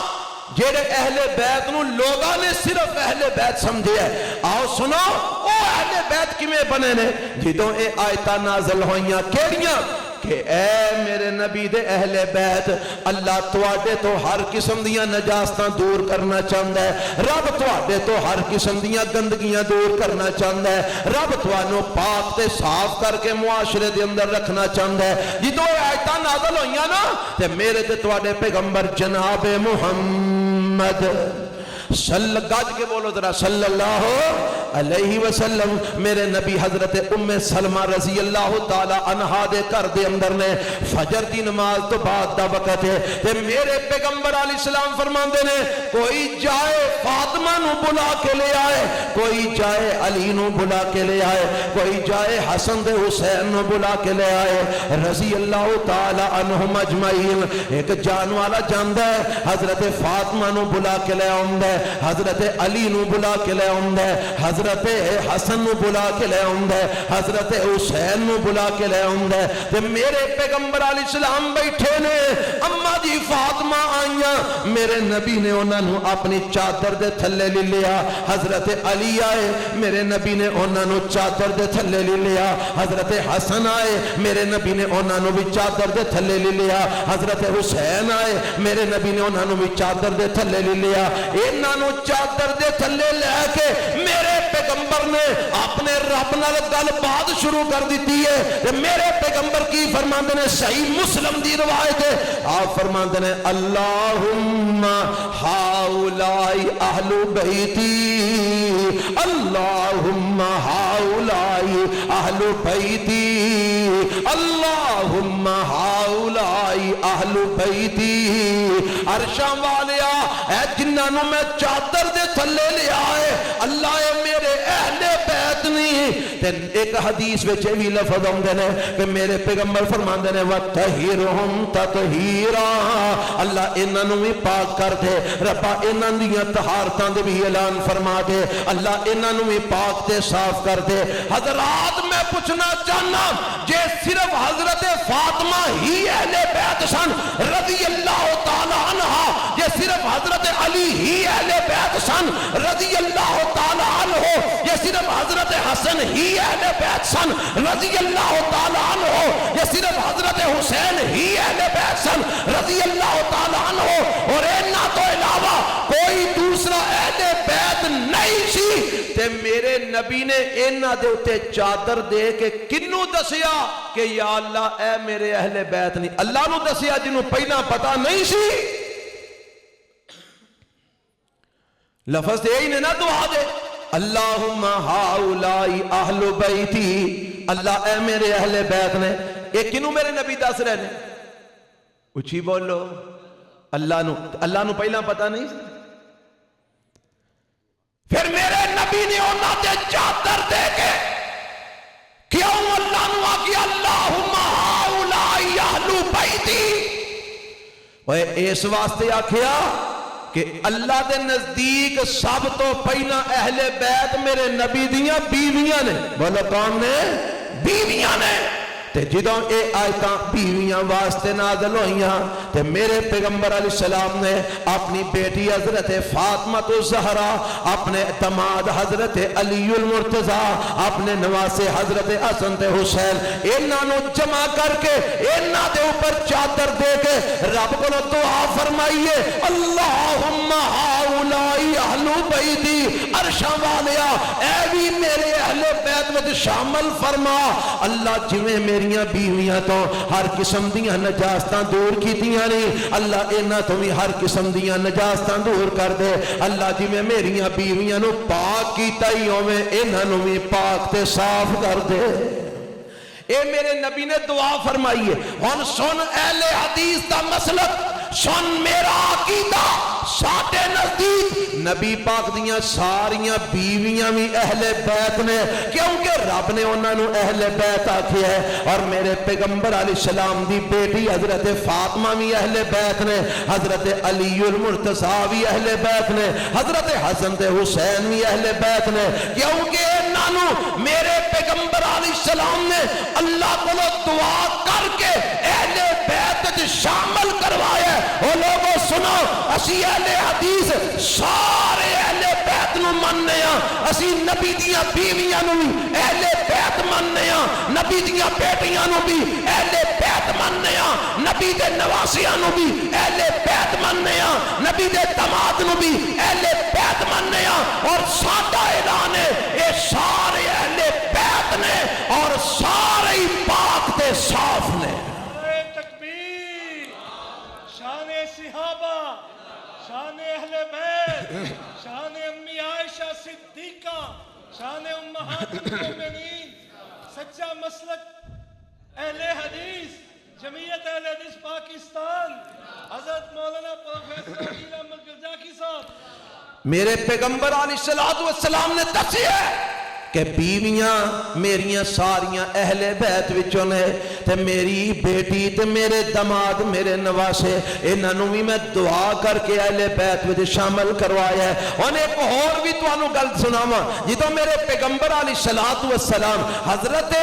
B: جیڑے اہل بیت نو لوگاں نے صرف اہل بیت سمجھے ہے آؤ سنو او اہل بیت کیویں بنے نے جدوں اے آیتاں نازل ہوئیاں کیڑیاں کہ اے میرے نبی دے اہل بیت اللہ تواڈے تو ہر قسم دیاں نجاستاں دور کرنا چاہندا ہے رب تواڈے تو ہر قسم دیاں گندگیاں دور کرنا چاہندا ہے رب تانوں پاک تے صاف کر کے معاشرے دے اندر رکھنا چاہندا ہے جدوں آیتاں نازل ہوئیاں نا تے میرے تے تواڈے پیغمبر جناب محمد گاج کے بولو ذرا صلی اللہ علیہ وسلم میرے نبی حضرت ام سلمہ رضی اللہ تعالی عنہا دے گھر دے اندر نے فجر دی نماز تو بعد دا وقت ہے تے میرے پیغمبر علیہ السلام فرماندے نے کوئی جائے فاطمہ نو بلا کے لے آئے کوئی جائے علی نو بلا کے لے آئے کوئی جائے حسن دے حسین نو بلا کے لے آئے رضی اللہ تعالی عنہم اجمعین ایک جان والا جاندا ہے حضرت فاطمہ نو بلا کے لے آوندا ہے حضرت علی نو بلا کے لے آوندا ہے حضرت حسن نو بلا کے لے آوندا ہے حضرت حسین نو بلا کے لے آوندا ہے تے میرے پیغمبر علیہ السلام بیٹھے نے اما جی فاطمہ آئیاں میرے نبی نے انہاں نو اپنی چادر دے تھلے لے لیا حضرت علی آئے میرے نبی نے انہاں نو چادر دے تھلے لے لیا حضرت حسن آئے میرے نبی نے انہاں نو بھی چادر دے تھلے لے لیا حضرت حسین آئے میرے نبی نے انہاں نو بھی چادر دے تھلے لے لیا انہاں نو چادر دے تھلے لے کے میرے پیغمبر نے اپنے رب نال گل بات شروع کر دیتی ہے کہ میرے پیغمبر کی فرماندے نے صحیح مسلم دی روایت ہے آپ فرماندے نے اللہم ہاؤلائی اہل بیتی اللہم ہاؤلائی اہل بیتی اللہم ہاؤلائی اہل بیتی عرشاں والیا اے جنہاں نو میں چادر دے تھلے لے آئے اللہ اے میرے اہل بیت نہیں تے ایک حدیث وچ بھی لفظ آندے نے کہ میرے پیغمبر فرماندے نے وَتَطْہِرْهُمْ تَطْہِیرًا اللہ انہاں نو بھی پاک کر دے ربا انہاں دیاں طہارتاں دے بھی اعلان فرما دے اللہ انہاں نو بھی پاک تے صاف کر دے حضرات میں پوچھنا چاہنا جے صرف حضرت فاطمہ ہی اہل بیت سن رضی اللہ تعالی عنہا یہ صرف حضرت علی ہی اہل بیت سن رضی اللہ تعالی عنہ یہ صرف حضرت حسن ہی اہل بیت سن رضی اللہ تعالی عنہ یہ صرف حضرت حسین ہی اہل بیت سن رضی اللہ تعالی عنہ اور انہاں تو علاوہ کوئی دوسرا اہل بیت نہیں سی تے میرے نبی نے انہاں دے اوتے چادر دے کے کنوں دسیا کہ یا اللہ اے میرے اہل بیت نہیں اللہ نو دسیا جنوں پہلا پتہ نہیں سی لفظ دے ہی نے نا دعا دے اللہم ہاؤلائی اہل بیتی اللہ اے میرے اہل بیت نے ایک کنوں میرے نبی دس رہے نے اچھی بولو اللہ نو پہلا پتہ نہیں پھر میرے نبی نے انہاں تے چادر دے کے کیوں اللہ نو آگیا اللہم ہاؤلائی اہل بیتی وہ اس واسطے آکھیا کہ اللہ دے نزدیک سب تو پہلا اہل بیت میرے نبی دیاں بیویاں نے بولو کون نے بیویاں نے تے جدوں اے آیتاں بیویاں واسطے نازل ہوئیاں تے میرے پیغمبر علیہ السلام نے اپنی بیٹی حضرت فاطمہ الزہرا اپنے داماد حضرت علی المرتضیٰ اپنے نواسے حضرت حسن تے حسین انہاں نو جمع کر کے انہاں دے اوپر چادر دے کے رب کو دعا فرمائیے اللہم ہاؤلائی اہل بیتی عرشاں والیا اے بھی میرے اہل بیت وچ شامل فرما اللہ جویں میری بیویاں تو ہر قسم دیاں نجاستاں دور کیتیاں نہیں اللہ انہاں تو بھی ہر قسم دیاں نجاستاں دور کر دے اللہ جی میں میریاں بیویاں نو پاک کیتا ہی ہوئے انہاں نو بھی پاک تے صاف کر دے اے میرے نبی نے دعا فرمائی ہے ہن سن اہل حدیث دا مسلک سن میرا عقیدہ ساڈے نزدیک نبی پاک دیاں ساریاں بیویاں بھی اہل بیت نے کیونکہ رب نے انہاں نو اہل بیت آکھیا ہے اور میرے پیغمبر علیہ السلام دی بیٹی حضرت فاطمہ بھی اہل بیت نے حضرت علی المرتضیٰ بھی اہل بیت نے حضرت حسن تے حسین بھی اہل بیت نے کیونکہ انہاں نو میرے پیغمبر علیہ السلام نے اللہ کو دعا کر کے اہل بیت شامل کروایا ہے او لوگوں سنو اسی اہل حدیث سارے اہل بیت بیت نو مننے ہاں اسی نبی دیاں بیویاں نو بھی اہل بیت مننے ہاں نبی دیاں بیٹیاں نو بھی اہل بیت مننے ہاں نبی دے نواسیاں نو بھی اہل بیت مننے ہاں نبی دے دماد نو بھی اہل بیت مننے ہاں اور ساڈا اعلان ہے اے سارے اہل بیت نے اور سارے ہی پاک تے صاف نے
C: تکبیر شان صحابہ شان اہل بیت شان امی عائشہ صدیقہ شان امہات المومنین سچا مسلک اہل حدیث جمعیت اہل حدیث پاکستان حضرت مولانا پروفیسر علی احمد گرجاکی صاحب
B: میرے پیغمبر علیہ السلام نے دسیا کہ بیویاں میریاں ساریاں اہل بیت وچوں نے تے میری بیٹی تے میرے دماد میرے نواسے انہاں نوں بھی میں دعا کر کے اہل بیت وچ شامل کروایا ہے اور ایک اور بھی تانوں گل سناواں جدوں میرے پیغمبر علیہ السلام حضرت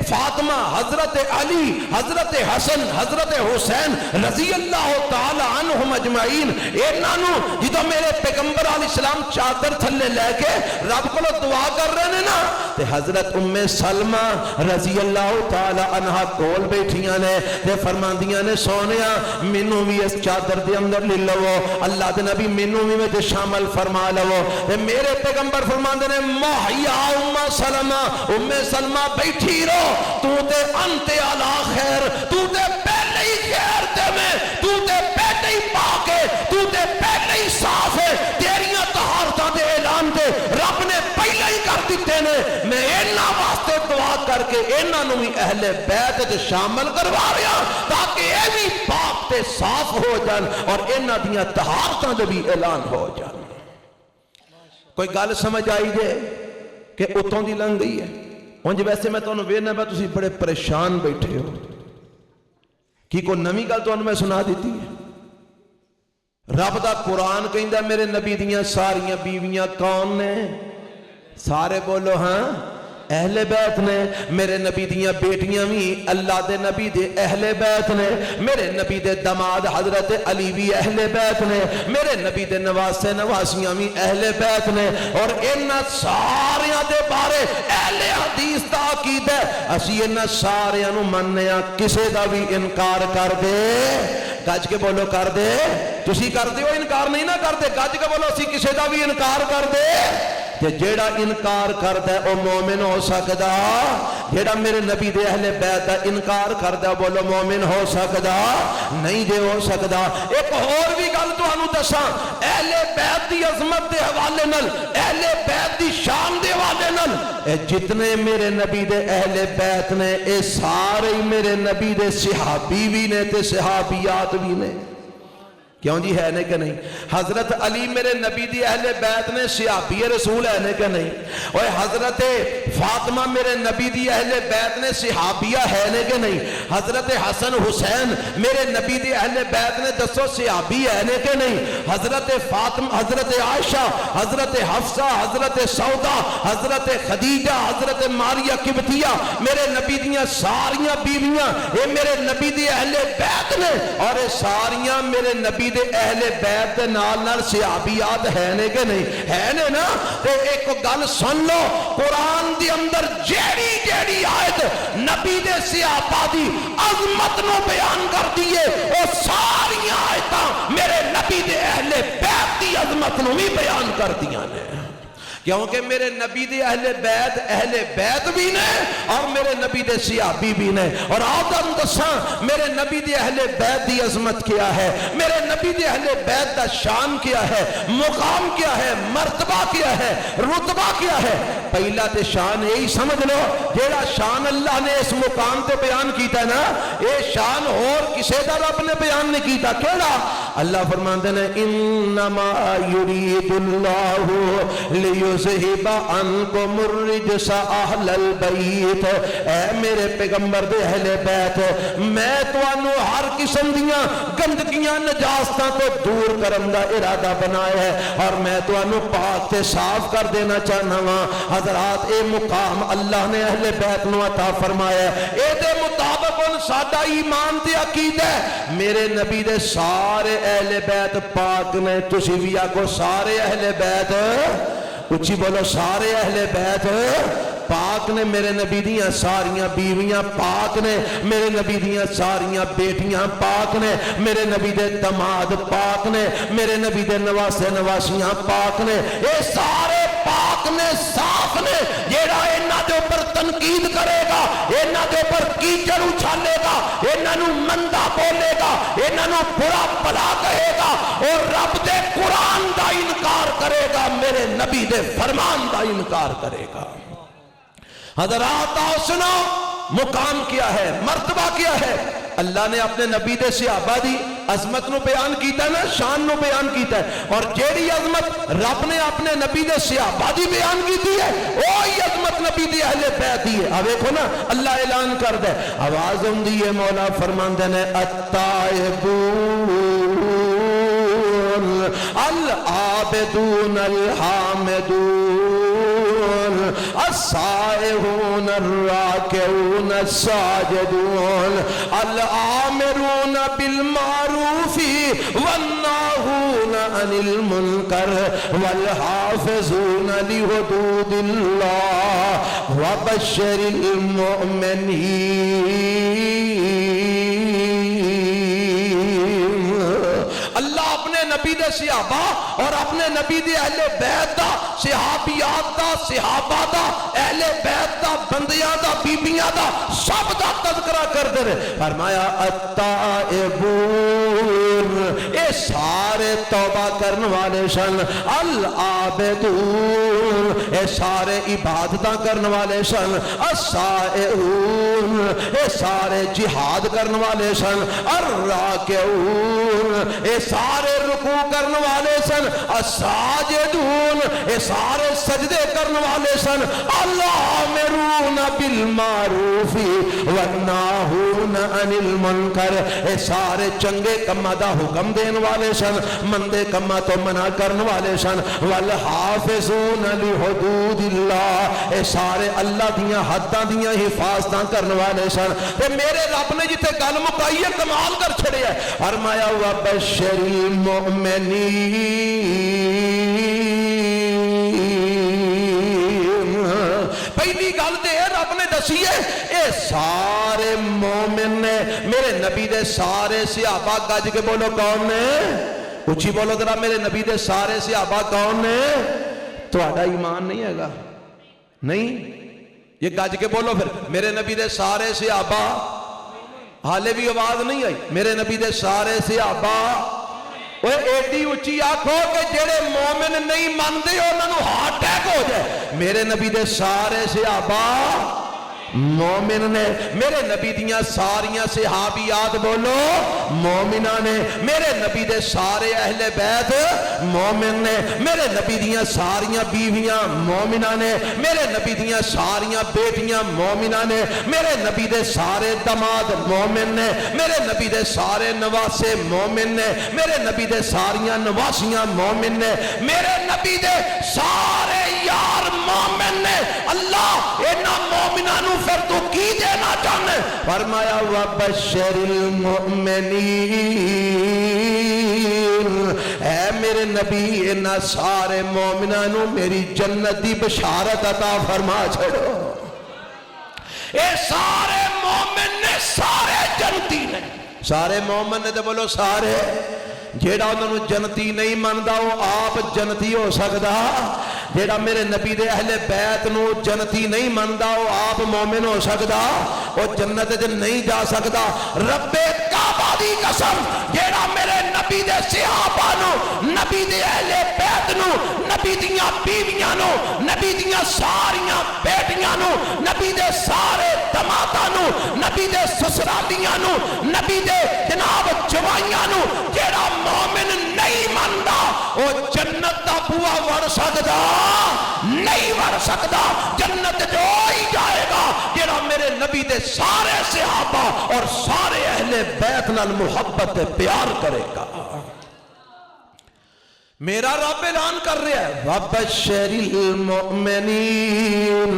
B: فاطمہ حضرت علی حضرت حسن حضرت حسین رضی اللہ تعالی عنہم اجمعین انہاں نوں جدوں میرے پیغمبر علیہ السلام چادر تھلے لے کے رب کولوں دعا کر رہے نے نا تے حضرت ام سلمہ رضی اللہ تعالی عنہ کول بیٹھیاں نے تے فرماندیاں نے سونیا مینوں بھی اس چادر دے اندر لے لو اللہ دے نبی مینوں بھی وچ شامل فرما لو تے میرے پیغمبر فرماندے نے مہیا ام سلمہ بیٹھی رہو تو تے انت علی خیر تو تے پہلے ہی خیر تے میں تو تے پہلے ہی پاک ہے تو تے پہلے ہی صاف ہے تیریاں طہارتاں دے اعلان تے رب نے پہلے ہی کر دیتے نے میں انہاں واسطے دعا کر کے انہاں نوں بھی اہل بیت تے شامل کروا رہا تاکہ اے بھی پاک تے صاف ہو جان اور انہاں دیاں طہارتاں دے بھی اعلان ہو جان کوئی گل سمجھ آئی جے کہ اتوں دی لنگ گئی ہے ہن جی ویسے میں تانوں ویکھنا پیا تسی بڑے پریشان بیٹھے ہو کی کوئی نویں گل تانوں میں سنا دیتی ہے رب دا قرآن کہندا میرے نبی دیاں ساریاں بیویاں کون نے سارے بولو ہاں اہل بیت نے میرے نبی دیاں بیٹیاں بھی اللہ دے نبی دے اہل بیت نے میرے نبی دے دماد حضرت علی بھی اہل بیت نے میرے نبی دے نواسے نواسیاں بھی اہل بیت نے اور انہاں ساریاں دے بارے اہل حدیث دا عقیدہ اسی انہاں ساریاں نوں مننے ہاں کسے دا بھی انکار کر دے گج کے بولو کر دے تسی کر دیو انکار نہیں نہ کر دے گج کے بولو اسی کسے دا بھی انکار کر دے کہ جیڑا انکار کردا ہے او مومن ہو سکدا جیڑا میرے نبی دے اہل بیت دا انکار کردا بولو مومن ہو سکدا نہیں جے ہو سکدا ایک اور بھی گل تانوں دساں اہل بیت دی عظمت دے حوالے نال اہل بیت دی شان دے حوالے نال اے جتنے میرے نبی دے اہل بیت نے اے سارے میرے نبی دے صحابی بھی نے تے صحابیات بھی نے کیوں جی ہے نے کہ نہیں حضرت علی میرے نبی دی اہل بیت نے صحابی رسول ہے نے کہ نہیں اور حضرت فاطمہ میرے نبی دی اہل بیت نے صحابیہ ہے نے کہ نہیں حضرت حسن حسین میرے نبی دی اہل بیت نے دسو صحابی ہے نے کہ نہیں حضرت فاطمہ حضرت عائشہ حضرت حفصہ حضرت سودا حضرت خدیجہ حضرت ماریہ قبطیہ میرے نبی دیاں ساریاں بیویاں یہ میرے نبی دی اہل بیت نے اور یہ ساریاں میرے نبی دے اہل بیت دے نال صحابیات ہے نے کہ نہیں ہے نے نا تے ایک گل سن لو قرآن دی اندر جیڑی جیڑی آیت نبی دے صحابہ دی عظمت نو بیان کر دیئے او ساری آیتاں میرے نبی دے اہل بیت دی عظمت نو بھی بیان کر دیاں نے کیونکہ میرے نبی دے اہل بیت بھی نے اور میرے نبی دے صحابی بھی نے اور آدم دساں میرے نبی دے اہل بیت دی عظمت کیا ہے میرے نبی دے اہل بیت دا شان کیا ہے مقام کیا ہے مرتبہ کیا ہے رتبہ کیا ہے پہلا تے شان یہی سمجھ لو جیڑا شان اللہ نے اس مقام تے بیان کیتا ہے نا اے شان اور کسے دا رب نے بیان نہیں کیتا کیڑا اللہ فرماندے نے انما یرید اللہ لیذہب عنکم الرجس اہل البیت اے میرے پیغمبر دے اہل بیت میں تانوں ہر قسم دیاں گندگیاں نجاستاں تو دور کرن دا ارادہ بنایا ہے اور میں تانوں پاک تے صاف کر دینا چاہنا ہاں حضرات اے مقام اللہ نے اہل بیت نو عطا فرمایا ہے اے دے مطابق ان ساڈا ایمان تے عقیدہ ہے میرے نبی دے سارے اہل بیت پاک نے تسی بھی آکھو سارے اہل بیت اچھی بولو سارے اہل بیت پاک نے، میرے نبی دیاں ساریاں بیویاں پاک نے، میرے نبی دیاں ساریاں بیٹیاں پاک نے، میرے نبی دے دماد پاک نے، میرے نبی دے نواسے نواسیاں پاک نے، اے سارے پاک نے، صاف نے۔ جیڑا انہاں دے اوپر تنقید کرے گا، انہاں دے اوپر کیچڑ اچھالے گا، انہاں نو مندا بولے گا، انہاں نو برا بھلا کہے گا اور رب دے قرآن دا انکار کرے گا، میرے نبی دے فرمان دا انکار کرے گا۔ حضرات آؤ سنو، مقام کیا ہے، مرتبہ کیا ہے۔ اللہ نے اپنے نبی دے صحابہ دی عظمت نو بیان کیتا ہے نا، شان نو بیان کیتا ہے، اور جیڑی عظمت رب نے اپنے نبی دے صحابہ دی بیان کیتی ہے وہی عظمت نبی دی اہل بیت دی ہے۔ اب دیکھو نا اللہ اعلان کر دے، آواز ہوندی ہے، مولا فرماندے نے التائبون العابدون الحامدون السائحون الراکعون الساجدون الآمرون بالمعروف والناہون عن المنکر والحافظون لحدود اللہ وبشر المؤمنین۔ اللہ اپنے نبی دے صحابہ اور اپنے نبی دے اہل بیت دا، صحابیات دا، صحابہ دا، اہل بیت دا، بندیاں دا، بیبیاں دا، سب دا تذکرہ کر دے رہے۔ فرمایا التائبون، اے سارے توبہ کرنے والے سن، العابدون، اے سارے عبادتاں کرنے والے سن، السائحون، اے سارے جہاد کرنے والے سن، الراکعون، اے سارے رکوع کرنے والے سن، الساجدون، اے سارے سجدے کرنے والے سن، الآمرون بالمعروف والناہون عن المنکر، اے سارے چنگے کماں دا حکم دین والے سن، مندے کماں تو منع کرنے والے سن، والحافظون لحدود اللہ، اے سارے اللہ دیاں حداں دیاں حفاظتاں کرنے والے سن۔ تے میرے رب نے جتے گل مکائی ہے کمال کر چھڑے ہے، فرمایا وبشر المؤمنین، پہلی گل تے رب نے دسی ہے اے سارے مومن نے، میرے نبی دے سارے صحابہ، گج کے بولو کون نے، اچھی بولو ذرا، میرے نبی دے سارے صحابہ کون نے؟ تہاڈا ایمان نہیں ہے گا، نہیں، یہ گج کے بولو پھر، میرے نبی دے سارے صحابہ، حالے بھی آواز نہیں آئی، میرے نبی دے سارے صحابہ، وہ ایڈی اچھی آنکھو کہ جڑے مومن نہیں مانتے انہاں نوں ہارٹ اٹیک ہو جائے۔ میرے نبی دے سارے صحابہ مومن نے، میرے نبی دیاں ساریاں صحابیات بولو مومنہ نے، میرے نبی دے سارے اہل بیت مومن نے، میرے نبی دیاں ساریاں بیویاں مومنہ نے، میرے نبی دیاں ساریاں بیٹیاں مومنہ نے، میرے نبی دے سارے دماد مومن نے، میرے نبی دے سارے نواسے مومن نے، میرے نبی دے ساریاں نواسیاں مومن نے، میرے نبی دے سارے یار مومن نے۔ اللہ انہاں مومنہ نو پھر تو کی دینا چاہنے؟ فرمایا وبشر المؤمنین، اے میرے نبی انہاں سارے مومنہ نو میری جنت دی بشارت عطا فرما چھڑو۔ اے سارے مومن نے، سارے جنتی نے، سارے مومن نے تو بولو سارے، جیڑا انہوں جنتی نہیں ماندا وہ آپ جنتی ہو سکدا، جیڑا میرے نبی دے اہل بیت نو جنتی نہیں ماندا وہ آپ مومن ہو سکدا، وہ جنت تے نہیں جا سکدا۔ رب کعبہ دی قسم، جیڑا میرے نبی دے صحابہ نو، نبی دے اہل بیت نو، نبی دیاں بیویاں نو، نبی دیاں ساریاں بیٹیاں نو، نبی دے سارے دماداں نو، نبی دے سسرالیاں نو، نبی دے جناب جوائیاں نو، جیڑا مومن نہیں ماندا وہ جنت دا بوا وڑ سکدا نہیں، وڑ سکدا۔ جنت جو ہی جائے گا جیڑا میرے نبی دے سارے صحابہ اور سارے اہل بیت نال محبت پیار کرے گا۔ میرا رب اعلان کر رہا ہے وَبَشَّرِ الْمُؤْمِنِينَ،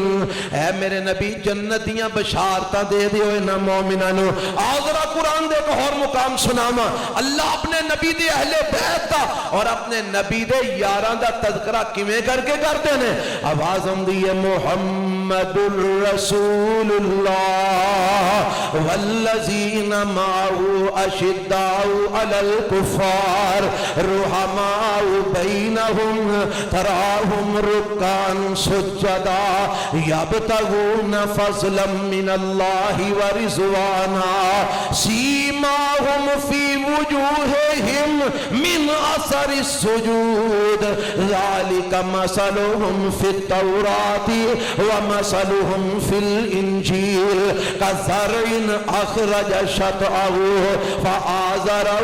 B: اے میرے نبی جنتیاں بشارتاں دے دیو انہاں مومناں نو۔ آؤ ذرا قرآن دے ایک اور مقام سناواں۔ اللہ اپنے نبی دے اہل بیت دا اور اپنے نبی دے یاراں دا تذکرہ کیویں کر کے کرتے ہیں؟ آواز آندی ہے محمد الرسول اللہ والذین معه اشداء علی الکفار رحماء بینہم تراہم رکعا سجدا یبتغون فضلا من اللہ ورضوانا سیماہم فی وجوہہم من اثر السجود ذالک مثلہم فی التوراۃ ومثلہم فی الانجیل کزرع اخرج شطأہ فآزرہ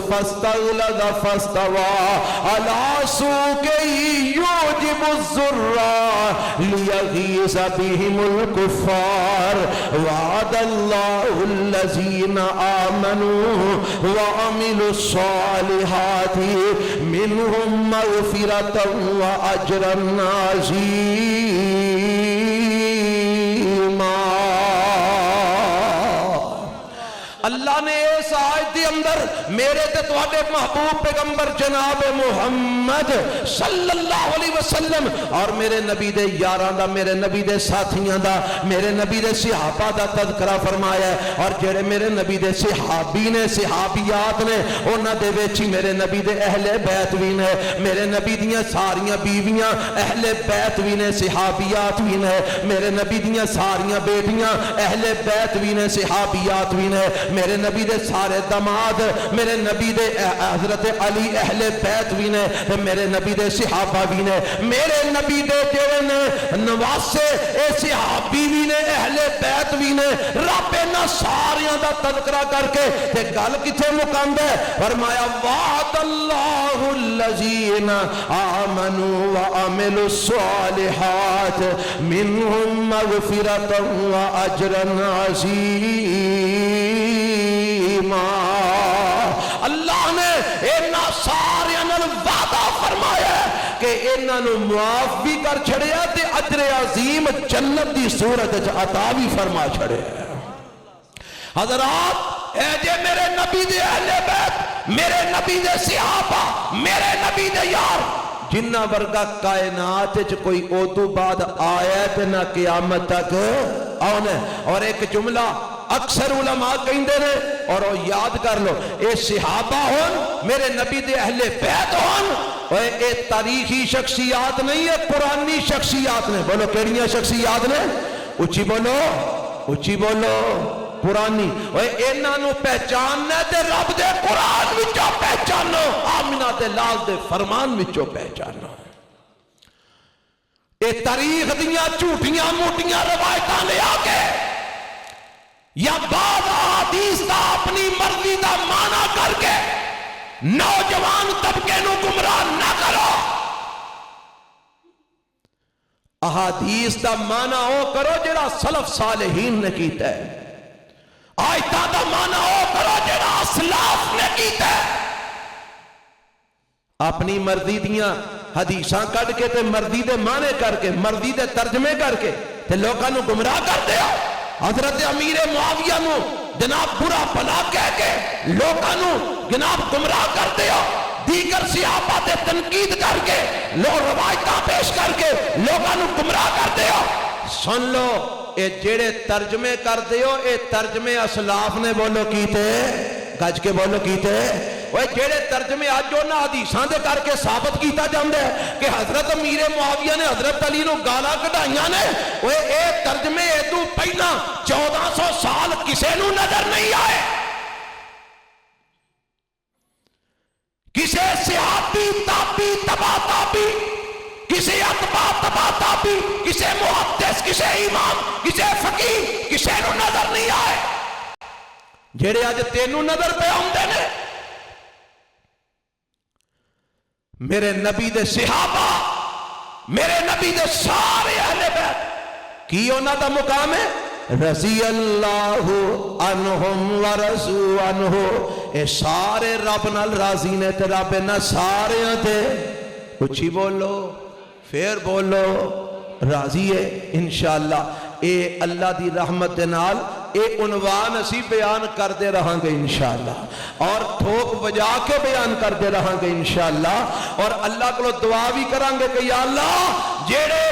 B: فاستغلظ فاستوى على سوقه يعجب الزراع ليغيظ بهم الكفار وعد الله الذين آمنوا وعملوا الصالحات منهم مغفرة وأجرا عظيما۔ اللہ نے اس آیت کے اندر میرے تے تواڈے محبوب پیغمبر جناب محمد صلی اللہ علیہ وسلم اور میرے نبی دے یاراں دا، میرے نبی دے ساتھیاں دا، میرے نبی دے صحابہ دا تذکرہ فرمایا ہے۔ اور جڑے میرے نبی دے صحابی نے، صحابیات نے، انہاں دے وچ ہی میرے نبی دے اہل بیت وی نے، میرے نبی دیاں ساریاں بیویاں اہل بیت وی نے، صحابیات وی نے، میرے نبی دیاں ساریاں بیٹیاں اہل بیت وی نے، صحابیات وی نے، میرے نبی دے سارے دماد میرے نبی دے حضرت علی اہل بیت بھی نے، میرے نبی دے صحابہ بھی نے، میرے نبی دے جڑے نے نواسے اے صحابی بھی نے، اہل بیت بھی نے۔ رب انہاں ساریاں دا تذکرہ کر کے تے گل کتھے مکاندا ہے؟ فرمایا وعد اللہ الذین آمنوا وعملوا الصالحات منہم مغفرۃ واجرا عظیما۔ اللہ نے انہاں ساریاں نال وعدہ فرمایا ہے کہ انہاں نو معاف بھی کر چھڑیا تے اجر عظیم جنت دی صورت وچ عطا بھی فرما چھڑیا۔ حضرات اے جے میرے نبی دے اہل بیت، میرے نبی دے صحابہ، میرے نبی دے یار، جنہ ورگا کائنات وچ کوئی اودو بعد آیا تے نہ قیامت تک آنے۔ اور ایک جملہ اکثر علماء کہندے نے اور وہ یاد کر لو، اے صحابہ ہون، میرے نبی دے اہل بیت ہون، اے تاریخی شخصیات نہیں، ہے پرانی شخصیات نے۔ بولو کیڑیاں شخصیات نے؟ اچھی بولو، اچھی بولو، پرانی۔ انہاں نو پہچاننا تے رب دے قرآن وچوں پہچانو، آمنہ تے لال دے فرمان وچوں پہچانو۔ اے تاریخ دیاں جھوٹیاں موٹیاں روایتاں لے آکے یا بعض احادیث دا اپنی مرضی دا معنی کر کے نوجوان طبقے نو گمراہ نہ کرو۔ احادیث دا معنی او کرو جڑا سلف صالحین نے کیتا ہے، آیتاں دا معنی او کرو جڑا اسلاف نے کیتا ہے۔ اپنی مرضی دیاں حدیثاں کڈ کے تے مرضی دے معنی کر کے، مرضی دے ترجمے کر کے تے لوکاں نو گمراہ کر دیا۔ حضرت امیر معاویہ نو جناب برا بھلا کہہ کے لوکاں نو جناب گمراہ کر دیا، دیگر صحابہ تے تنقید کر کے لوگ روایتاں پیش کر کے لوکاں نو گمراہ کر دیا۔ سن لو اے جڑے ترجمے کر دیو، اے ترجمے اسلاف نے بولو کیتے، گج کے بولو کیتے۔ وہ جڑے ترجمے آج انہاں حدیثاں دے کر کے ثابت کیتا جاندا ہے کہ حضرت امیر معاویہ نے حضرت علی نو گالاں کڈھائیاں نے، وہ اے ترجمے ادو پہلا 1400 سال کسے نو نظر نہیں آئے۔ کسے صحابی، تابعی، تبع تابعی، کسے اتباع تبع تابعی، کسے محدث، کسے امام، کسے فقیہ، کسے نو نظر نہیں آئے۔ جڑے اج تینوں نظر پہ آندے نے میرے نبی دے صحابہ، میرے نبی دے سارے اہل بیت، کی انہاں دا مقام ہے؟ رضی اللہ عنہم ورضوا عنہ، اے سارے رب نال راضی نے تے رب نہ سارے تے اچھی بولو پھر بولو راضی ہے انشاءاللہ۔ اے اللہ دی رحمت دے نال اے عنوان اسی بیان کرتے رہاں گے انشاءاللہ، اور ٹھوک بجا کے بیان کرتے رہاں گے انشاءاللہ، اور اللہ کو دعا بھی کریں گے کہ یا اللہ جیڑے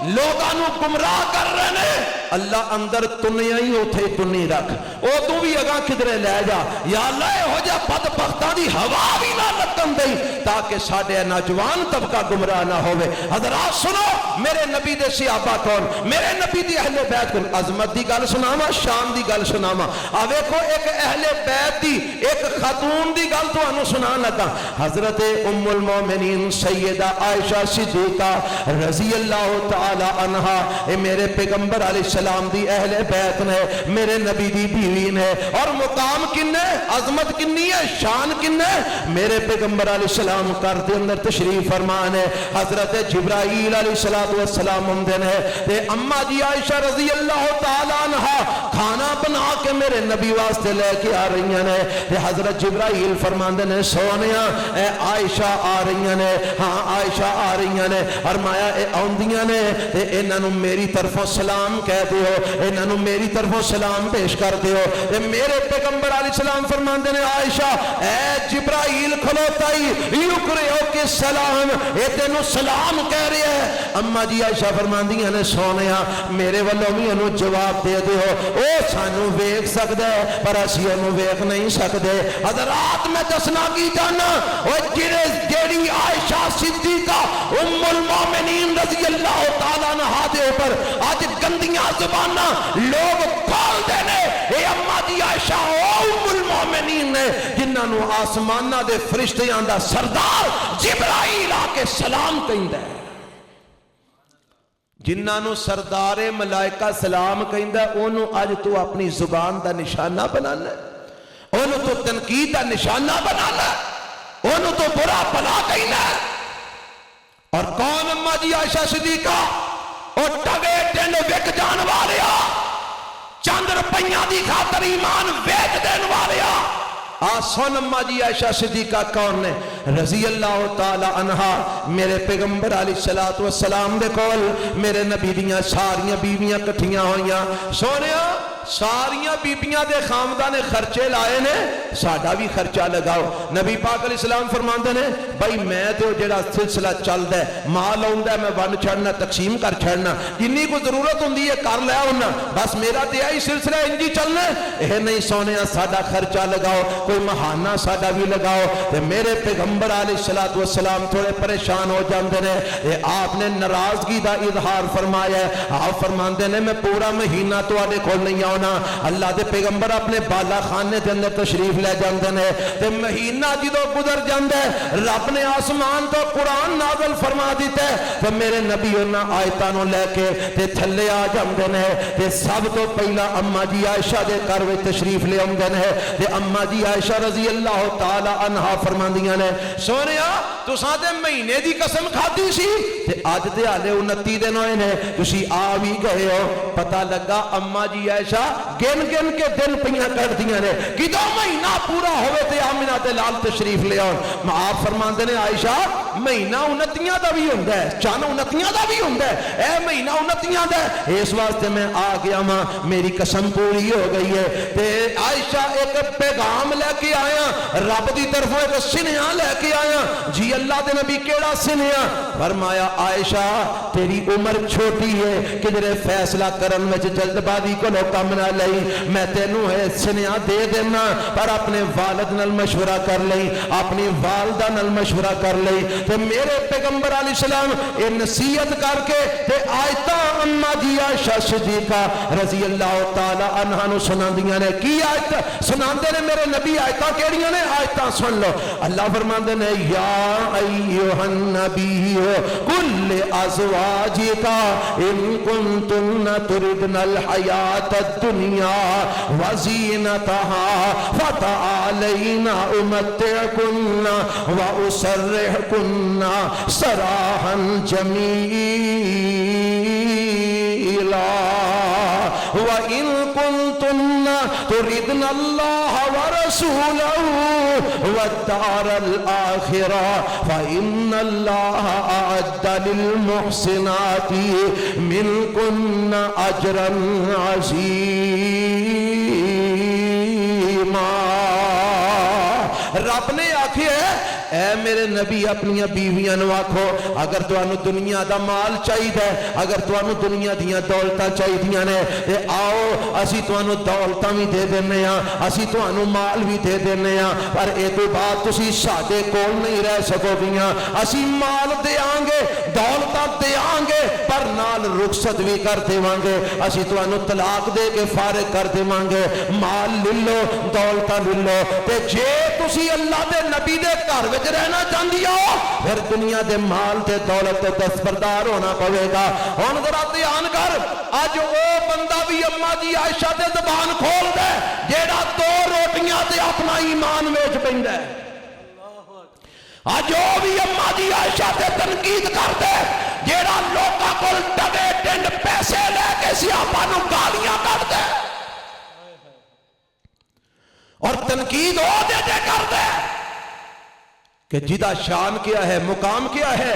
B: لوگانو گمراہ کر رہے ہیں اللہ اندر تنیا ہی اتھے تنی رکھ، او تو بھی اگاں کدرے لے جا یا اللہ، ہو جا بدبختاں دی ہوا بھی نہ لگن دئی تاکہ ساڈے نوجوان طبقہ گمراہ نہ ہوئے۔ حضرات سنو میرے نبی دے صحابہ کون، میرے نبی دی اہل بیت کون، عظمت دی گل سناواں شان دی گل سناواں۔ آ ویکھو ایک اہل بیت دی ایک خاتون دی گل تانوں سنان لگا، حضرت ام المومنین سیدہ عائشہ صدیقہ رضی اللہ تعالی عنہا، اے میرے پیغمبر علیہ السلام دی اہل بیت نے، میرے نبی دی بیوی نے، اور مقام کنے، عظمت کنی ہے، شان کنے، میرے پیغمبر علیہ السلام کر دے اندر تشریف فرمانے، حضرت جبرائیل علیہ السلام ہمدن ہے، تے اماں جی عائشہ رضی اللہ تعالی عنہا کھانا بنا کے میرے نبی واسطے لے کے آ رہی ہیں، تے حضرت جبرائیل فرماندے نے سونیا اے عائشہ آ رہی ہیں، ہاں عائشہ آ رہی ہیں، فرمایا اے آندیاں نے تے انہاں نوں میری طرفوں سلام کہہ دیو، انہاں نوں میری طرفوں سلام پیش کر دیو۔ تے میرے پیغمبر علیہ السلام فرماندے نے عائشہ اے جبرائیل کھلوتا ہی یقرئو کے سلام، اے تینوں سلام کہہ رہے ہیں۔ اما جی عائشہ فرماندیاں نے سونیا میرے والوں بھی انہوں جواب دے دیو، او سانو ویکھ سکدا ہے پر اسی انہوں ویکھ نہیں سکدے۔ حضرات میں دسنا کی جانا، او جیڑی عائشہ صدیقہ ام المومنین رضی اللہ تعالیٰ عنہا دے اوپر آج گندیاں زباناں لوگ کھول دینے، اے اما جی عائشہ ام المومنین نے جنہاں نو آسمانہ دے فرشتیاں دا سردار جبرائیل آ کے سلام کہندا ہے، جنہاں نو سردار ملائکہ سلام کہندا ہے، اونوں اج تو اپنی زبان دا نشانہ بنانا ہے، اونوں تو تنقید دا نشانہ بنانا ہے، اونوں تو برا بلا کہنا ہے۔ اور کون اما جی عائشہ صدیقہ، اور ٹگے ٹنڈ وک جان والیا، چند روپیاں دی خاطر ایمان ویچ دین والیا، آسان اما جی عائشہ صدیقہ کون نے رضی اللہ تعالی عنہا، میرے پیغمبر علیہ السلام دے کول میرے نبی دیاں ساریاں بیویاں کٹھیاں ہوئیاں، سونیا ساریاں بیبیاں دے خامدان خرچے لائے نے، ساڑھا بھی خرچہ لگاؤ۔ نبی پاک علیہ السلام فرماندے نے بھائی میں تو جڑا سلسلہ چل دے مال آؤں دے میں ون چھڑنا تقسیم کر چھڑنا، جنی کو ضرورت ہوندی ہے کر لیا ہونا، بس میرا تے آئی سلسلہ انجی چلنا ہے، نہیں سونے ساڑھا خرچہ لگاؤ، کوئی مہانہ ساڑھا بھی لگاؤ۔ تے میرے پیغمبر علیہ السلام تھوڑے پریشان ہو جاندے نے، آپ نے ناراضگی دا اظہار فرمایا ہے، آپ فرماندے نے میں پورا مہینہ تو آدھے کھول نہیں آؤں، اللہ دے پیغمبر اپنے بالا خانے دے اندر تشریف لے جاندے نے، تے مہینہ جدو گزر جاندے رب نے آسمان تو قرآن نازل فرما دیتا ہے، تو میرے نبی انہاں آیتانوں لے کے تے تھلے آ جاندے نے، تے سب تو پہلا اما جی عائشہ دے گھر وچ تشریف لے آندے نے، تے اما جی عائشہ رضی اللہ تعالی عنہا فرماندیاں نے سونیا تساں تے مہینے دی قسم کھادی سی تے اج تے ہالے 29 دن ہوئے نے تسی آ بھی گئے ہو، پتہ لگا اما جی عائشہ گن گن کے دن پیاں کر دیاں نے، کدو مہینہ پورا ہوئے تے آمنہ تے لال تشریف لے آؤں۔ آپ فرماندے نے عائشہ مہینہ 29 دا بھی ہوندہ ہے، چان 29 دا بھی ہوندہ ہے، اے مہینہ 29 دا ہے، اس واسطے میں آ گیا ماں میری قسم پوری ہو گئی ہے۔ تے عائشہ ایک پیغام لے کے آیا، رب دی طرف ایک سنیا لے کے آیا، جی اللہ دے نبی کیڑا سنیا؟ فرمایا عائشہ تیری عمر چھوٹی ہے، کدھر فیصلہ کرن وچ جلد بازی کو کم نہ لئی، میں تینوں ہے سنیا دے دینا پر اپنے والد نال مشورہ کر لئی، اپنی والدہ نال مشورہ کر لئی۔ تو میرے پیغمبر علیہ السلام اے نصیحت کر کے تے آیتاں اما جی عائشہ صدیقہ رضی اللہ تعالی عنہا نو سناندیاں نے، کی آیت سناندے نے میرے نبی؟ آیتاں کیڑیاں نے؟ آیتاں سن لو، اللہ فرماندے نے یا ایھا النبی کل ازواجکا ان کنتن تردن الحیات الدنیا وزینتها فتعالین امتعکن واسرحکن سراحا جمیلا وَإِن كُنتُنَّ تُرِدْنَ اللَّهَ وَرَسُولَهُ وَالدَّارَ الْآخِرَةَ فَإِنَّ اللَّهَ أَعَدَّ لِلْمُحْسِنَاتِ مِنكُنَّ أَجْرًا عَظِيمًا۔ رب نے آکھے اے میرے نبی اپنی بیویاں نو آکھو اگر تانوں دنیا دا مال چاہیدا ہے، اگر تانوں دنیا دیاں دولتاں چاہیدیاں نے تے آؤ اسی تانوں دولتاں بھی دے دینے ہاں، اسی تانوں مال بھی دے دینے ہاں، پر اے تو بعد تسی ساڈے کول نہیں رہ سکو گیاں، اسی مال دیاں گے دولتاں دیاں گے پر نال رخصت بھی کر دیواں گے، اسی تانوں طلاق دے کے فارغ کر دیواں گے، مال لے لو دولتاں لے لو، تے جے تسی اللہ دے نبی دے گھر وچ رہنا چاہندی ہو پھر دنیا دے مال تے دولت تے دستبردار ہونا پوے گا۔ ہن ذرا دھیان کر، اج او بندہ بھی اما جی عائشہ تے زبان کھول دے جیڑا 2 روٹیاں تے اپنا ایمان ویچ پیندا ہے، اج او بھی اما جی عائشہ تے تنقید کر دے جیڑا لوکاں کول ڈبے ٹنڈ پیسے لے کے سیاپا نو گالیاں کر دے، اور تنقید او دے کر دے کہ جدا شان کیا ہے، مقام کیا ہے۔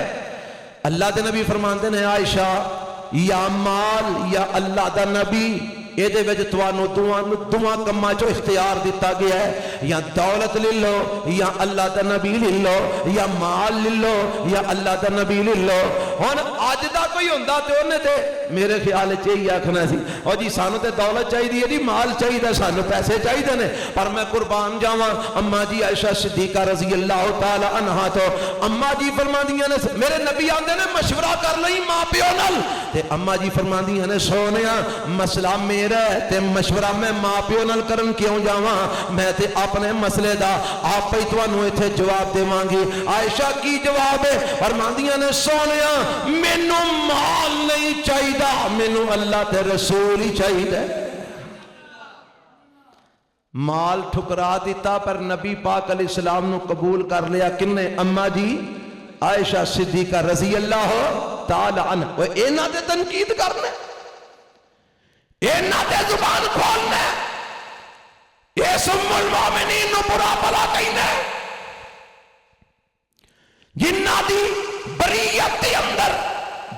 B: اللہ دے نبی فرماندے نے عائشہ یا مال یا اللہ دا نبی یہ دے وچ تانوں دواں کماں چوں اختیار دیتا گیا ہے، یا دولت لے لو یا اللہ دا نبی لے لو، یا مال لے لو یا اللہ دا نبی لے لو۔ ہن اج دا کوئی ہوندا تے اونے تے میرے خیال وچ یہی آکھنا سی او جی سانوں تے دولت چاہیے جی مال چاہیے سانوں پیسے چاہیے نے، پر میں قربان جاواں اما جی عائشہ صدیقہ رضی اللہ تعالی عنہا تو اما جی فرماندیاں نے میرے نبی آندے نے مشورہ کر لئی ماں پیو نال، تے اما جی فرماندیاں نے سونیا مسئلہ میرا تے مشورہ میں ماں پیو نال کرن کیوں جاواں، میں تے اپنے مسئلے دا آپ ہی تانوں ایتھے جواب دیواں گی۔ عائشہ کی جواب ہے؟ فرماندیاں نے سونیا مینوں مال نہیں چاہیے، مینوں اللہ تے رسول ہی چاہیے۔ مال ٹھکرا دیتا پر نبی پاک علیہ السلام نو قبول کر لیا کنے؟ اما جی عائشہ صدیقہ رضی اللہ تعالی عنہ۔ وہ انہاں تے تنقید کرنے، انہاں تے زبان کھولنے، اس ام المومنین نو برا بلا کہنے، جنہ دی بریت دے اندر،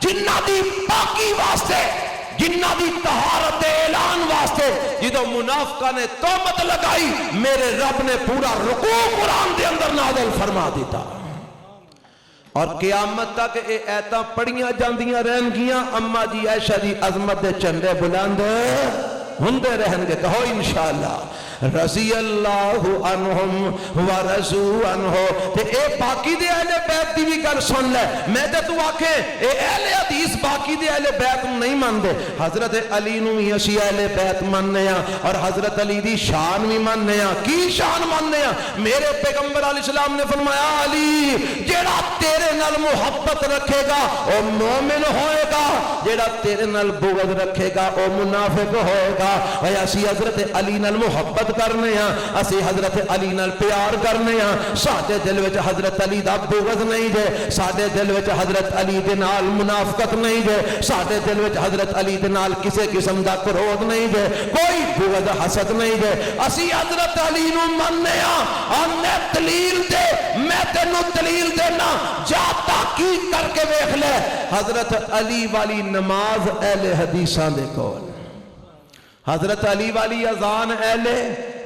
B: جنہ دی پاکی واسطے، جنہ دی طہارت اعلان واسطے جدو منافقہ نے تہمت لگائی میرے رب نے پورا رکوع قرآن دے اندر نازل فرما دیتا، اور قیامت تک اے ایتاں پڑھیاں جاندیاں رہن گیاں۔ اما جی عائشہ دی عظمت دے جھنڈے بلند ہوندے رہن گے، کہو انشاءاللہ رضی اللہ عنہم ورضوا عنہ۔ تے اے باقی دے اہل بیت دی بھی گل سن لے، میں تے تو آکھے اے اہل حدیث باقی دے اہل بیت نہیں مندے، حضرت علی نو بھی اسی اہل بیت مننے ہاں، اور حضرت علی دی شان بھی مننے ہاں۔ کی شان مننے ہاں؟ میرے پیغمبر علیہ السلام نے فرمایا علی جیڑا تیرے نال محبت رکھے گا او مومن ہوئے گا، جیڑا تیرے نال بغض رکھے گا او منافق ہوئے گا۔ اے اسی حضرت علی نال محبت کرنے ہاں، اسی حضرت علی نال پیار کرنے ہاں، ساڈے دل وچ حضرت علی دا بغض نہیں جے، ساڈے دل وچ حضرت علی دے نال منافقت نہیں جے، ساڈے دل وچ حضرت علی دے نال کسے قسم دا کرودھ نہیں جے، کوئی بغض حسد نہیں جے، اسی حضرت علی نو مننے ہاں۔ انے دلیل دے، میں تینوں دلیل دینا، جا تحقیق کر کے ویکھ لے حضرت علی والی نماز اہل حدیثاں دے کول، حضرت علی والی اذان اہل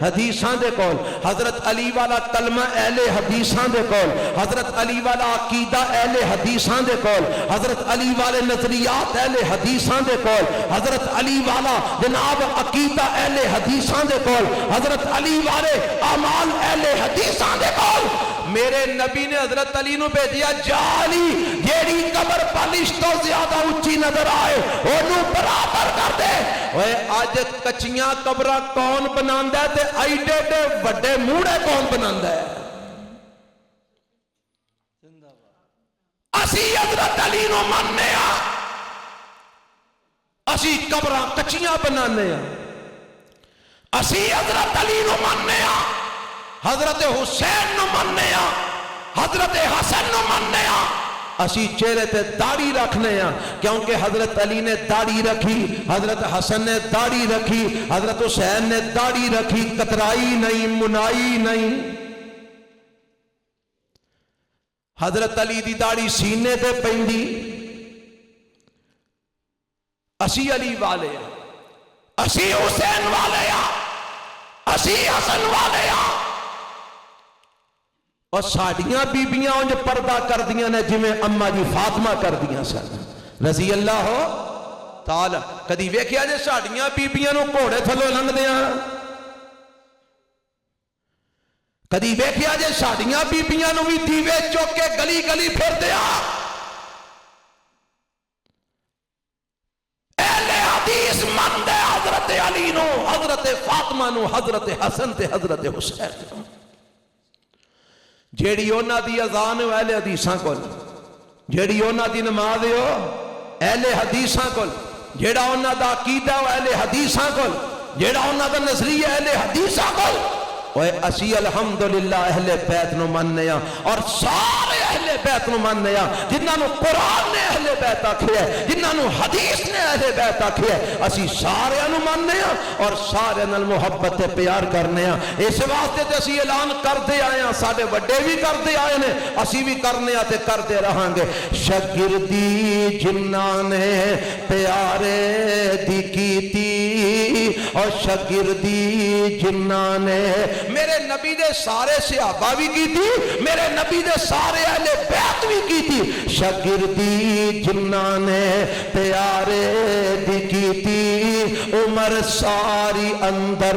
B: حدیثاں دے کول، حضرت علی والا کلمہ اہل حدیثاں دے کول، حضرت علی والا عقیدہ اہل حدیثاں دے کول، حضرت علی والے نظریات اہل حدیثاں دے کول، حضرت علی والا جناب عقیدہ اہل حدیثاں دے کول، حضرت علی والے اعمال اہل حدیثاں دے کول۔ میرے نبی نے حضرت علی نو بھیجیا جا علی جیڑی قبر پالش تو زیادہ اونچی نظر آئے اونوں برابر کر دے۔ اوے اج کچیاں قبراں کون بناندا ہے تے ایڈے ایڈے وڈے موڑے کون بناندا ہے؟ اسی حضرت علی نو مننے ہاں، اسی قبراں کچیاں بنانے ہاں، اسی حضرت علی نو مننے ہاں، حضرت حسین نو مننے ہاں، حضرت حسن نو مننے ہاں، اسی چہرے تے داڑھی رکھنے ہیں کیونکہ حضرت علی نے داڑھی رکھی، حضرت حسن نے داڑھی رکھی، حضرت حسین نے داڑھی رکھی، کترائی نہیں، منائی نہیں۔ حضرت علی دی داڑھی سینے تے پیندی، اسی علی والے ہیں، اسی حسین والے ہیں، اسی حسن والے ہیں، اور ساڑیاں بیبیاں انج پردہ کر دیاں نے جی میں اماں جی فاطمہ کر دیاں سن رضی اللہ تعالی۔ کدی ویکھیا جے ساڑیاں بیبیاں نو گھوڑے تھلوں لنگ دیاں؟ کدی ویکھیا جے ساڑیاں بیبیاں نو بھی دیوے چوک کے گلی گلی پھر دیاں؟ اہل حدیث مند ہے حضرت علی نو، حضرت فاطمہ نو، حضرت حسن تے حضرت حسین نو۔ جیڑی اونا دی اذان ہو اہل حدیثاں کول، جیڑی اونا دی نماز ہو اہل حدیثاں کول، جیڑا اونا دا عقیدہ ہو اہل حدیثاں کول، جیڑا اونا دا نظریہ اہل حدیثاں کول، اوے اسی الحمدللہ اہل بیت نو مننے ہیں، اور سارے اہل بیت نو مننے ہیں، جنہاں نو قرآن نے اہل بیت آکھیا ہے، جنہاں نو حدیث نے اہل بیت آکھیا ہے، اسی سارے نو مننے ہیں اور سارے نال محبت تے پیار کرنے ہیں۔ اس واسطے تے اسی اعلان کردے آئے ہیں، ساڈے وڈے بھی کردے آئے نے، اسی بھی کرنے ہیں تے کردے رہاں گے۔ شاگردی جنہاں نے پیارے دی کیتی، اور شاگردی جنہاں نے میرے نبی دے سارے صحابہ بھی کی تھی، میرے نبی دے سارے اہل بیت بھی کی تھی۔ شاگردی جنہاں نے پیارے دی کی تھی، عمر ساری اندر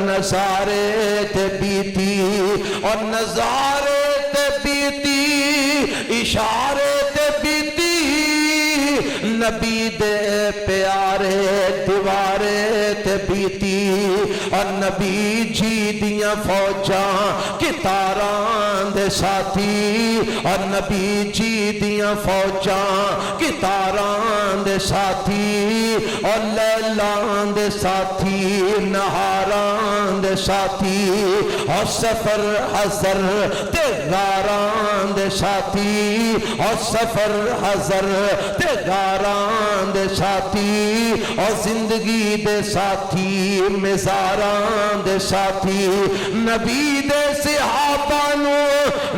B: نظارے تے بیتی، اور نظارے تے بیتی، اشارے تے بیتی، نبی دے پیارے دیوارے تے بیتی، اور نبی جی دیاں فوجاں کتاراں دے ساتھی، اور نبی جی دیاں فوجاں کتاراں دے ساتھی، اور لیلاں دے ساتھی، نہاراں دے ساتھی، اور سفر حضر تے غاراں دے ساتھی، اور سفر حضر تے غاراں دے ساتھی، اور زندگی دے ساتھی، مزاراں دے ساتھی، نبی دے صحابہ نو،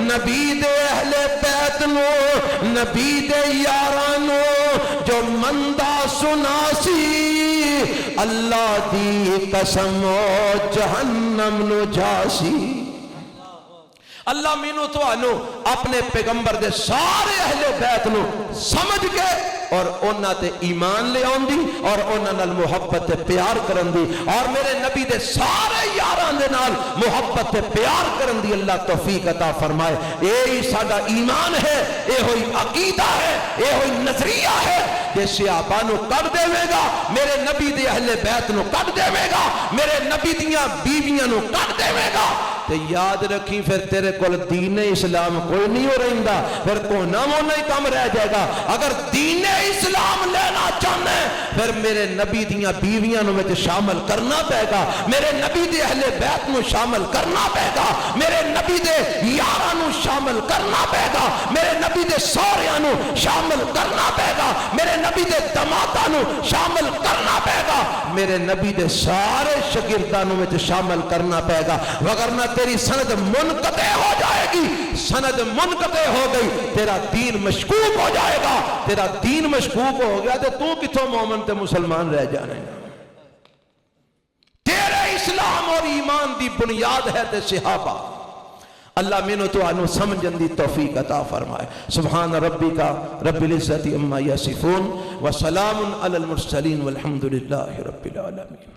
B: نبی دے اہل بیت نو، نبی دے یاراں نو جو مندہ سنا سی، اللہ دی قسم جہنم نو جاسی۔ اللہ مینو تو آنو اپنے پیغمبر دے سارے اہل بیت نو سمجھ کے اور اونا تے ایمان لے آن دی، اور اونا نال محبت تے پیار کرن دی، اور میرے نبی دے سارے یاران دے نال محبت تے پیار کرن دی اللہ توفیق عطا فرمائے۔ اے ہی ساڈا ایمان ہے، اے ہوئی عقیدہ ہے، اے ہوئی نظریہ ہے۔ جے صحابہ نو کر دے گا، میرے نبی دے اہل بیت نو کر دے گا، میرے نبی دیاں بیویاں نو کر دے گا، تے یاد رکھی پھر تیرے کول دین اسلام کوئی نہیں ہو رہندا، پھر کونا مونا ہی کم رہ جائے گا۔ اگر دین اسلام لینا چاہنا ہے پھر میرے نبی دیاں بیویاں نو وچ شامل کرنا پے گا، میرے نبی دے اہل بیت نو شامل کرنا پے گا، میرے نبی دے یاراں نو شامل کرنا پے گا، میرے نبی دے سوریاں نو شامل کرنا پے گا، میرے نبی دے دماداں نو شامل کرنا پے گا، میرے نبی دے سارے شاگرداں نو وچ شامل کرنا پے گا، وگرنہ تیری سند منقطع ہو جائے گی۔ سند منقطع ہو گئی، تیرا دین مشکوک ہو جائے گا، تیرا دین مشکوک ہو گیا تو کتوں مومن تے مسلمان رہ جانے۔ تیرے اسلام اور ایمان دی بنیاد ہے تے صحابہ۔ اللہ مینو تو آنو سمجھن دی توفیق عطا فرمائے۔ سبحان ربک رب العزت عما یصفون وسلام علی المرسلین والحمد للہ رب العالمین۔